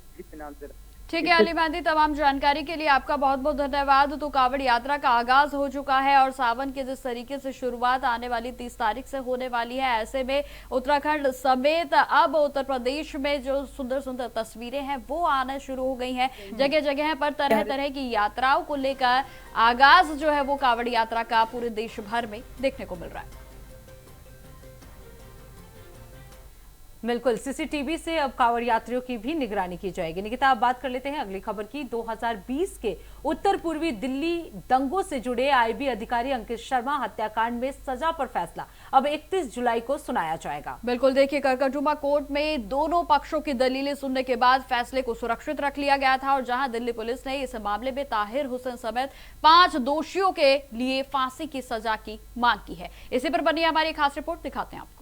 ठीक है अली मेहंदी, तमाम जानकारी के लिए आपका बहुत बहुत धन्यवाद। तो कांवड़ यात्रा का आगाज हो चुका है और सावन के जिस तरीके से शुरुआत आने वाली 30 तारीख से होने वाली है, ऐसे में उत्तराखंड समेत अब उत्तर प्रदेश में जो सुंदर सुंदर तस्वीरें हैं वो आना शुरू हो गई हैं। जगह जगह पर तरह तरह की यात्राओं को लेकर आगाज जो है वो कांवड़ यात्रा का पूरे देश भर में देखने को मिल रहा है। बिल्कुल, सीसीटीवी से अब कांवड़ यात्रियों की भी निगरानी की जाएगी। निकिता, आप बात कर लेते हैं अगली खबर की। 2020 के उत्तर पूर्वी दिल्ली दंगों से जुड़े आईबी अधिकारी अंकित शर्मा हत्याकांड में सजा पर फैसला अब 31 जुलाई को सुनाया जाएगा। बिल्कुल, देखिए करकटुमा कोर्ट में दोनों पक्षों की दलीलें सुनने के बाद फैसले को सुरक्षित रख लिया गया था और जहां दिल्ली पुलिस ने इस मामले में ताहिर हुसैन समेत 5 दोषियों के लिए फांसी की सजा की मांग की है। इसी पर बनी हमारी खास रिपोर्ट, दिखाते हैं आपको।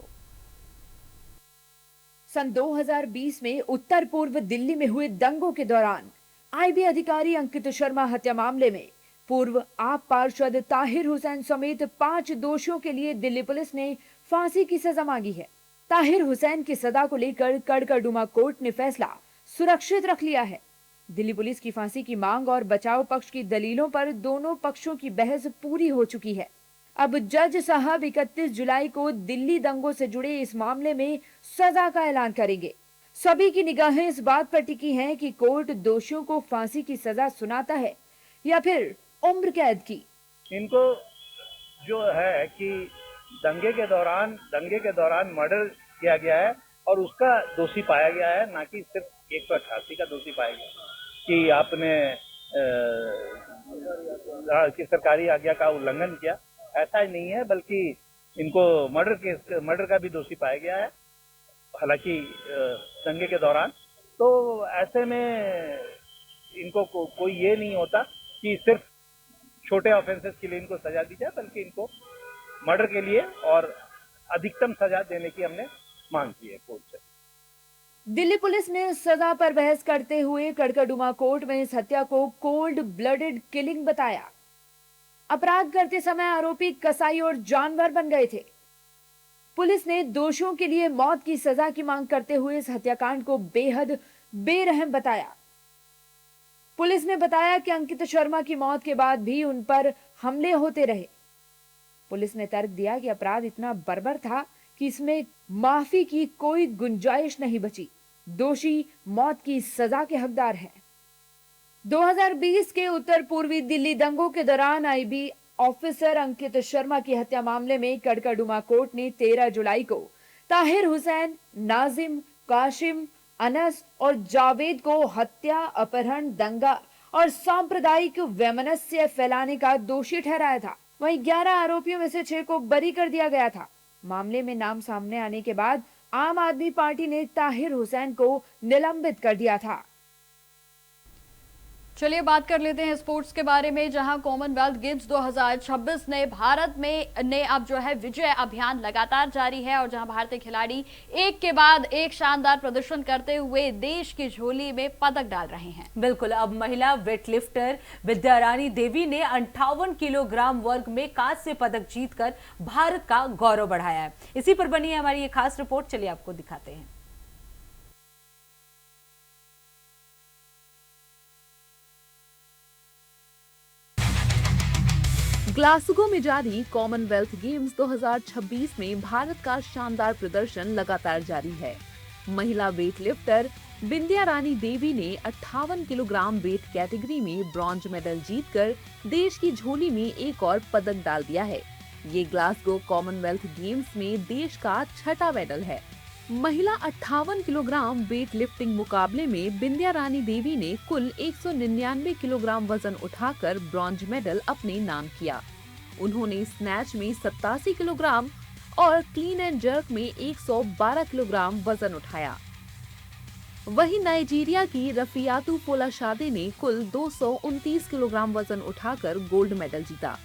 सन 2020 में उत्तर पूर्व दिल्ली में हुए दंगों के दौरान आईबी अधिकारी अंकित शर्मा हत्या मामले में पूर्व आप पार्षद ताहिर हुसैन समेत 5 दोषियों के लिए दिल्ली पुलिस ने फांसी की सजा मांगी है। ताहिर हुसैन की सजा को लेकर कड़कड़डुमा कोर्ट ने फैसला सुरक्षित रख लिया है। दिल्ली पुलिस की फांसी की मांग और बचाव पक्ष की दलीलों पर दोनों पक्षों की बहस पूरी हो चुकी है। अब जज साहब 31 जुलाई को दिल्ली दंगों से जुड़े इस मामले में सजा का ऐलान करेंगे। सभी की निगाहें इस बात पर टिकी हैं कि कोर्ट दोषियों को फांसी की सजा सुनाता है या फिर उम्र कैद की। इनको जो है कि दंगे के दौरान मर्डर किया गया है और उसका दोषी पाया गया है, ना कि सिर्फ 188 का दोषी पाया गया कि आपने सरकारी आज्ञा का उल्लंघन किया। ऐसा ही नहीं है, बल्कि इनको मर्डर का भी दोषी पाया गया है, हालांकि दंगे के दौरान। तो ऐसे में इनको कोई ये नहीं होता कि सिर्फ छोटे ऑफेंसेस के लिए इनको सजा दी जाए, बल्कि इनको मर्डर के लिए और अधिकतम सजा देने की हमने मांग की है कोर्ट से। दिल्ली पुलिस ने सजा पर बहस करते हुए कड़कड़डुमा कोर्ट में इस हत्या को कोल्ड ब्लडेड किलिंग बताया। अपराध करते समय आरोपी कसाई और जानवर बन गए थे। पुलिस ने दोषियों के लिए मौत की सजा की मांग करते हुए इस हत्याकांड को बेहद बेरहम बताया। पुलिस ने बताया कि अंकित शर्मा की मौत के बाद भी उन पर हमले होते रहे। पुलिस ने तर्क दिया कि अपराध इतना बर्बर था कि इसमें माफी की कोई गुंजाइश नहीं बची। दोषी मौत की सजा के हकदार हैं। 2020 के उत्तर पूर्वी दिल्ली दंगों के दौरान आईबी ऑफिसर अंकित शर्मा की हत्या मामले में कड़कड़डुमा कोर्ट ने 13 जुलाई को ताहिर हुसैन, नाजिम, काशिम, अनस और जावेद को हत्या, अपहरण, दंगा और सांप्रदायिक वैमनस्य फैलाने का दोषी ठहराया था। वहीं 11 आरोपियों में से 6 को बरी कर दिया गया था। मामले में नाम सामने आने के बाद आम आदमी पार्टी ने ताहिर हुसैन को निलंबित कर दिया था। चलिए बात कर लेते हैं स्पोर्ट्स के बारे में, जहां कॉमनवेल्थ गेम्स 2026 ने भारत में अब जो है विजय अभियान लगातार जारी है और जहां भारतीय खिलाड़ी एक के बाद एक शानदार प्रदर्शन करते हुए देश की झोली में पदक डाल रहे हैं। बिल्कुल, अब महिला वेटलिफ्टर विद्यारानी देवी ने 58 किलोग्राम वर्ग में कांस्य पदक जीतकर भारत का गौरव बढ़ाया है। इसी पर बनी है हमारी ये खास रिपोर्ट, चलिए आपको दिखाते हैं। ग्लासगो में जारी कॉमनवेल्थ गेम्स 2026 में भारत का शानदार प्रदर्शन लगातार जारी है। महिला वेटलिफ्टर बिंदिया रानी देवी ने 58 किलोग्राम वेट कैटेगरी में ब्रॉन्ज मेडल जीतकर देश की झोली में एक और पदक डाल दिया है। ये ग्लासगो कॉमनवेल्थ गेम्स में देश का 6वां मेडल है। महिला 58 किलोग्राम वेट लिफ्टिंग मुकाबले में बिंदिया रानी देवी ने कुल 199 किलोग्राम वजन उठाकर ब्रॉन्ज मेडल अपने नाम किया। उन्होंने स्नैच में 87 किलोग्राम और क्लीन एंड जर्क में 112 किलोग्राम वजन उठाया। वहीं नाइजीरिया की रफियातू फोलाशादे ने कुल 229 किलोग्राम वजन उठाकर गोल्ड मेडल जीता।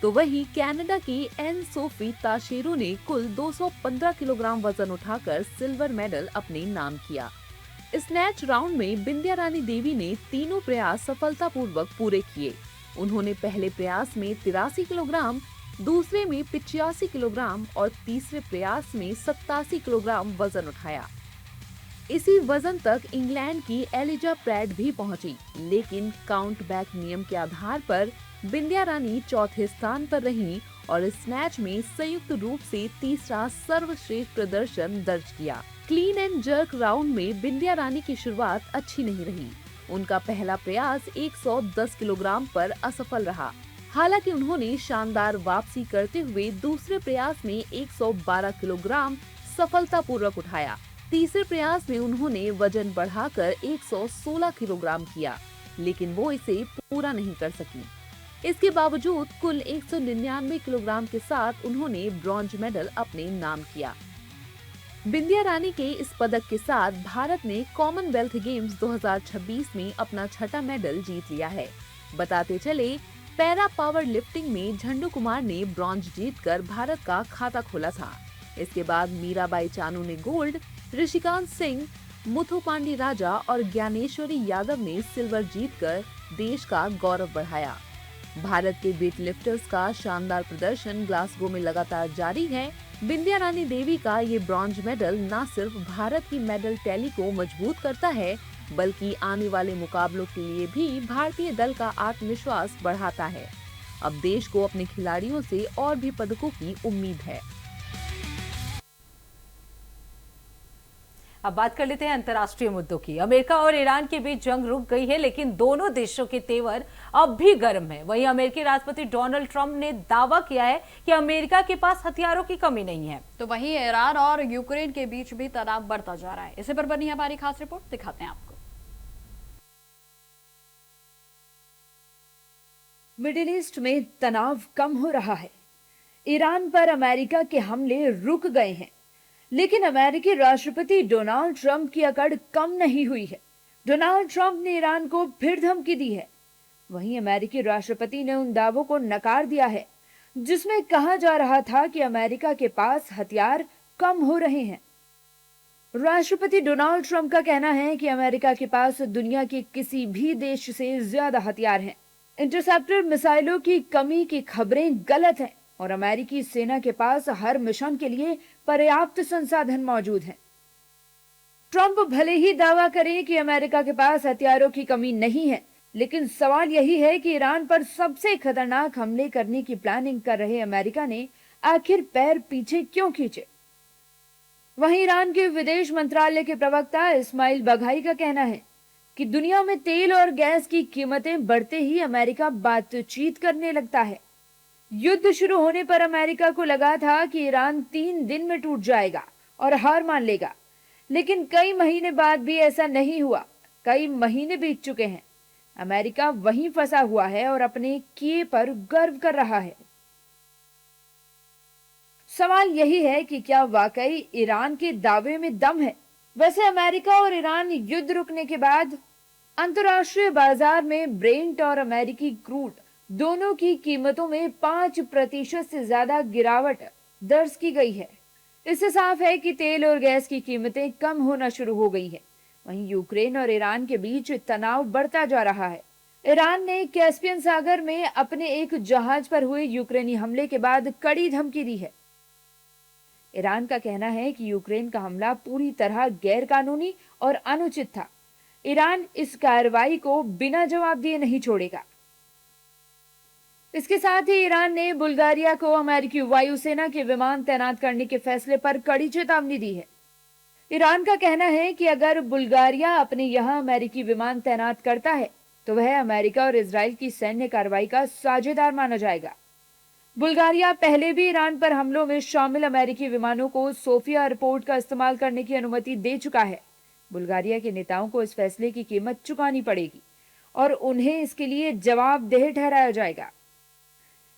तो वहीं कनाडा की एन सोफी ताशेरो ने कुल 215 किलोग्राम वजन उठाकर सिल्वर मेडल अपने नाम किया। स्नैच राउंड में बिंदिया रानी देवी ने तीनों प्रयास सफलतापूर्वक पूरे किए। उन्होंने पहले प्रयास में 83 किलोग्राम, दूसरे में 85 किलोग्राम और तीसरे प्रयास में 87 किलोग्राम वजन उठाया। इसी वजन तक इंग्लैंड की एलिजा प्रैट भी पहुंची, लेकिन काउंट बैक नियम के आधार पर बिंदिया रानी चौथे स्थान पर रहीं और स्नैच में संयुक्त रूप से तीसरा सर्वश्रेष्ठ प्रदर्शन दर्ज किया। क्लीन एंड जर्क राउंड में बिंदिया रानी की शुरुआत अच्छी नहीं रही। उनका पहला प्रयास 110 किलोग्राम पर असफल रहा। हालांकि उन्होंने शानदार वापसी करते हुए दूसरे प्रयास में 112 किलोग्राम सफलतापूर्वक उठाया। तीसरे प्रयास में उन्होंने वजन बढ़ाकर 116 किलोग्राम किया, लेकिन वो इसे पूरा नहीं कर सकी। इसके बावजूद कुल 199 किलोग्राम के साथ उन्होंने ब्रॉन्ज मेडल अपने नाम किया। बिंदिया रानी के इस पदक के साथ भारत ने कॉमनवेल्थ गेम्स 2026 में अपना 6वां मेडल जीत लिया है। बताते चले, पैरा पावर लिफ्टिंग में झंडू कुमार ने ब्रॉन्ज जीतकर भारत का खाता खोला था। इसके बाद मीराबाई चानू ने गोल्ड, ऋषिकांत सिंह, मुथु पांडी राजा और ज्ञानेश्वरी यादव ने सिल्वर जीतकर देश का गौरव बढ़ाया। भारत के वेट लिफ्टर्स का शानदार प्रदर्शन ग्लासगो में लगातार जारी है। बिंदिया रानी देवी का ये ब्रॉन्ज मेडल न सिर्फ भारत की मेडल टैली को मजबूत करता है, बल्कि आने वाले मुकाबलों के लिए भी भारतीय दल का आत्मविश्वास बढ़ाता है। अब देश को अपने खिलाड़ियों से और भी पदकों की उम्मीद है। अब बात कर लेते हैं अंतर्राष्ट्रीय मुद्दों की। अमेरिका और ईरान के बीच जंग रुक गई है, लेकिन दोनों देशों के तेवर अब भी गर्म है। वहीं अमेरिकी राष्ट्रपति डोनाल्ड ट्रंप ने दावा किया है कि अमेरिका के पास हथियारों की कमी नहीं है। तो वहीं ईरान और यूक्रेन के बीच भी तनाव बढ़ता जा रहा है। इसी पर बनी हमारी खास रिपोर्ट, दिखाते हैं आपको। मिडिल ईस्ट में तनाव कम हो रहा है। ईरान पर अमेरिका के हमले रुक गए हैं, लेकिन अमेरिकी राष्ट्रपति डोनाल्ड ट्रंप की अकड़ कम नहीं हुई है। डोनाल्ड ट्रंप ने ईरान को फिर धमकी दी है। वहीं अमेरिकी राष्ट्रपति ने उन दावों को नकार दिया है जिसमें कहा जा रहा था कि अमेरिका के पास हथियार कम हो रहे हैं। राष्ट्रपति डोनाल्ड ट्रंप का कहना है कि अमेरिका के पास दुनिया के किसी भी देश से ज्यादा हथियार हैं। इंटरसेप्टर मिसाइलों की कमी की खबरें गलत हैं और अमेरिकी सेना के पास हर मिशन के लिए पर्याप्त संसाधन मौजूद हैं। ट्रंप भले ही दावा करें कि अमेरिका के पास हथियारों की कमी नहीं है, लेकिन सवाल यही है कि ईरान पर सबसे खतरनाक हमले करने की प्लानिंग कर रहे अमेरिका ने आखिर पैर पीछे क्यों खींचे। वहीं ईरान के विदेश मंत्रालय के प्रवक्ता इस्माइल बघाई का कहना है कि दुनिया में तेल और गैस की कीमतें बढ़ते ही अमेरिका बातचीत करने लगता है। युद्ध शुरू होने पर अमेरिका को लगा था कि ईरान 3 दिन में टूट जाएगा और हार मान लेगा, लेकिन कई महीने बाद भी ऐसा नहीं हुआ। कई महीने बीत चुके हैं, अमेरिका वहीं फंसा हुआ है और अपने किए पर गर्व कर रहा है। सवाल यही है कि क्या वाकई ईरान के दावे में दम है। वैसे अमेरिका और ईरान युद्ध रुकने के बाद अंतर्राष्ट्रीय बाजार में ब्रेंट और अमेरिकी क्रूड दोनों की कीमतों में 5% से ज्यादा गिरावट दर्ज की गई है। इससे साफ है कि तेल और गैस की कीमतें कम होना शुरू हो गई है। वहीं यूक्रेन और ईरान के बीच तनाव बढ़ता जा रहा है। ईरान ने कैस्पियन सागर में अपने एक जहाज पर हुए यूक्रेनी हमले के बाद कड़ी धमकी दी है। ईरान का कहना है कि यूक्रेन का हमला पूरी तरह गैरकानूनी और अनुचित था। ईरान इस कार्रवाई को बिना जवाब दिए नहीं छोड़ेगा। इसके साथ ही ईरान ने बुल्गारिया को अमेरिकी वायुसेना के विमान तैनात करने के फैसले पर कड़ी चेतावनी दी है। ईरान का कहना है कि अगर बुल्गारिया अपने यहां अमेरिकी विमान तैनात करता है तो वह अमेरिका और इजराइल की सैन्य कार्रवाई का साझेदार माना जाएगा। बुल्गारिया पहले भी ईरान पर हमलों में शामिल अमेरिकी विमानों को सोफिया एयरपोर्ट का इस्तेमाल करने की अनुमति दे चुका है। बुल्गारिया के नेताओं को इस फैसले की कीमत चुकानी पड़ेगी और उन्हें इसके लिए जवाबदेह ठहराया जाएगा।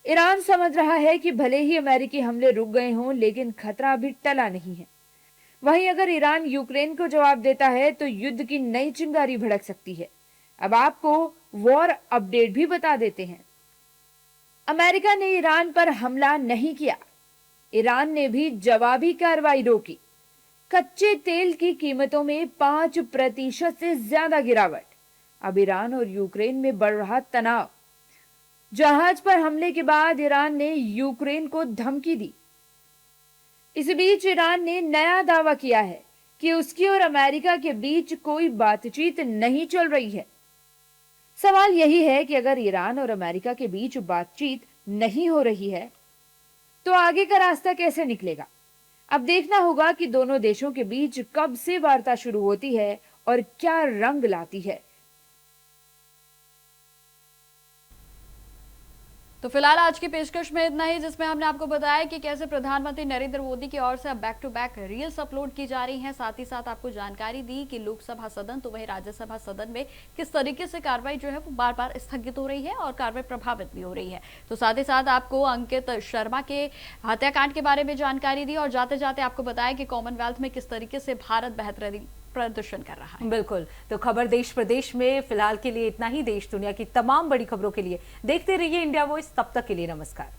ईरान समझ रहा है कि भले ही अमेरिकी हमले रुक गए हों, लेकिन खतरा अभी टला नहीं है। वहीं अगर ईरान यूक्रेन को जवाब देता है तो युद्ध की नई चिंगारी भड़क सकती है। अब आपको वॉर अपडेट भी बता देते हैं। अमेरिका ने ईरान पर हमला नहीं किया, ईरान ने भी जवाबी कार्रवाई रोकी। कच्चे तेल की कीमतों में 5% से ज्यादा गिरावट। अब ईरान और यूक्रेन में बढ़ रहा तनाव। जहाज पर हमले के बाद ईरान ने यूक्रेन को धमकी दी। इस बीच ईरान ने नया दावा किया है कि उसकी और अमेरिका के बीच कोई बातचीत नहीं चल रही है। सवाल यही है कि अगर ईरान और अमेरिका के बीच बातचीत नहीं हो रही है तो आगे का रास्ता कैसे निकलेगा। अब देखना होगा कि दोनों देशों के बीच कब से वार्ता शुरू होती है और क्या रंग लाती है। तो फिलहाल आज की पेशकश में इतना ही, जिसमें हमने आपको बताया कि कैसे प्रधानमंत्री नरेंद्र मोदी की ओर से अब back to back reels upload की जा रही हैं। साथ ही साथ आपको जानकारी दी कि लोकसभा सदन तो वही राज्यसभा सदन में किस तरीके से कार्रवाई जो है वो बार बार स्थगित हो रही है और कार्रवाई प्रभावित भी हो रही है। तो साथ ही साथ आपको अंकित शर्मा के हत्याकांड के बारे में जानकारी दी और जाते जाते आपको बताया कि कॉमनवेल्थ में किस तरीके से भारत बेहतरीन प्रदर्शन कर रहा है। बिल्कुल। तो खबर देश प्रदेश में फिलहाल के लिए इतना ही। देश दुनिया की तमाम बड़ी खबरों के लिए देखते रहिए इंडिया वॉइस। तब तक के लिए नमस्कार।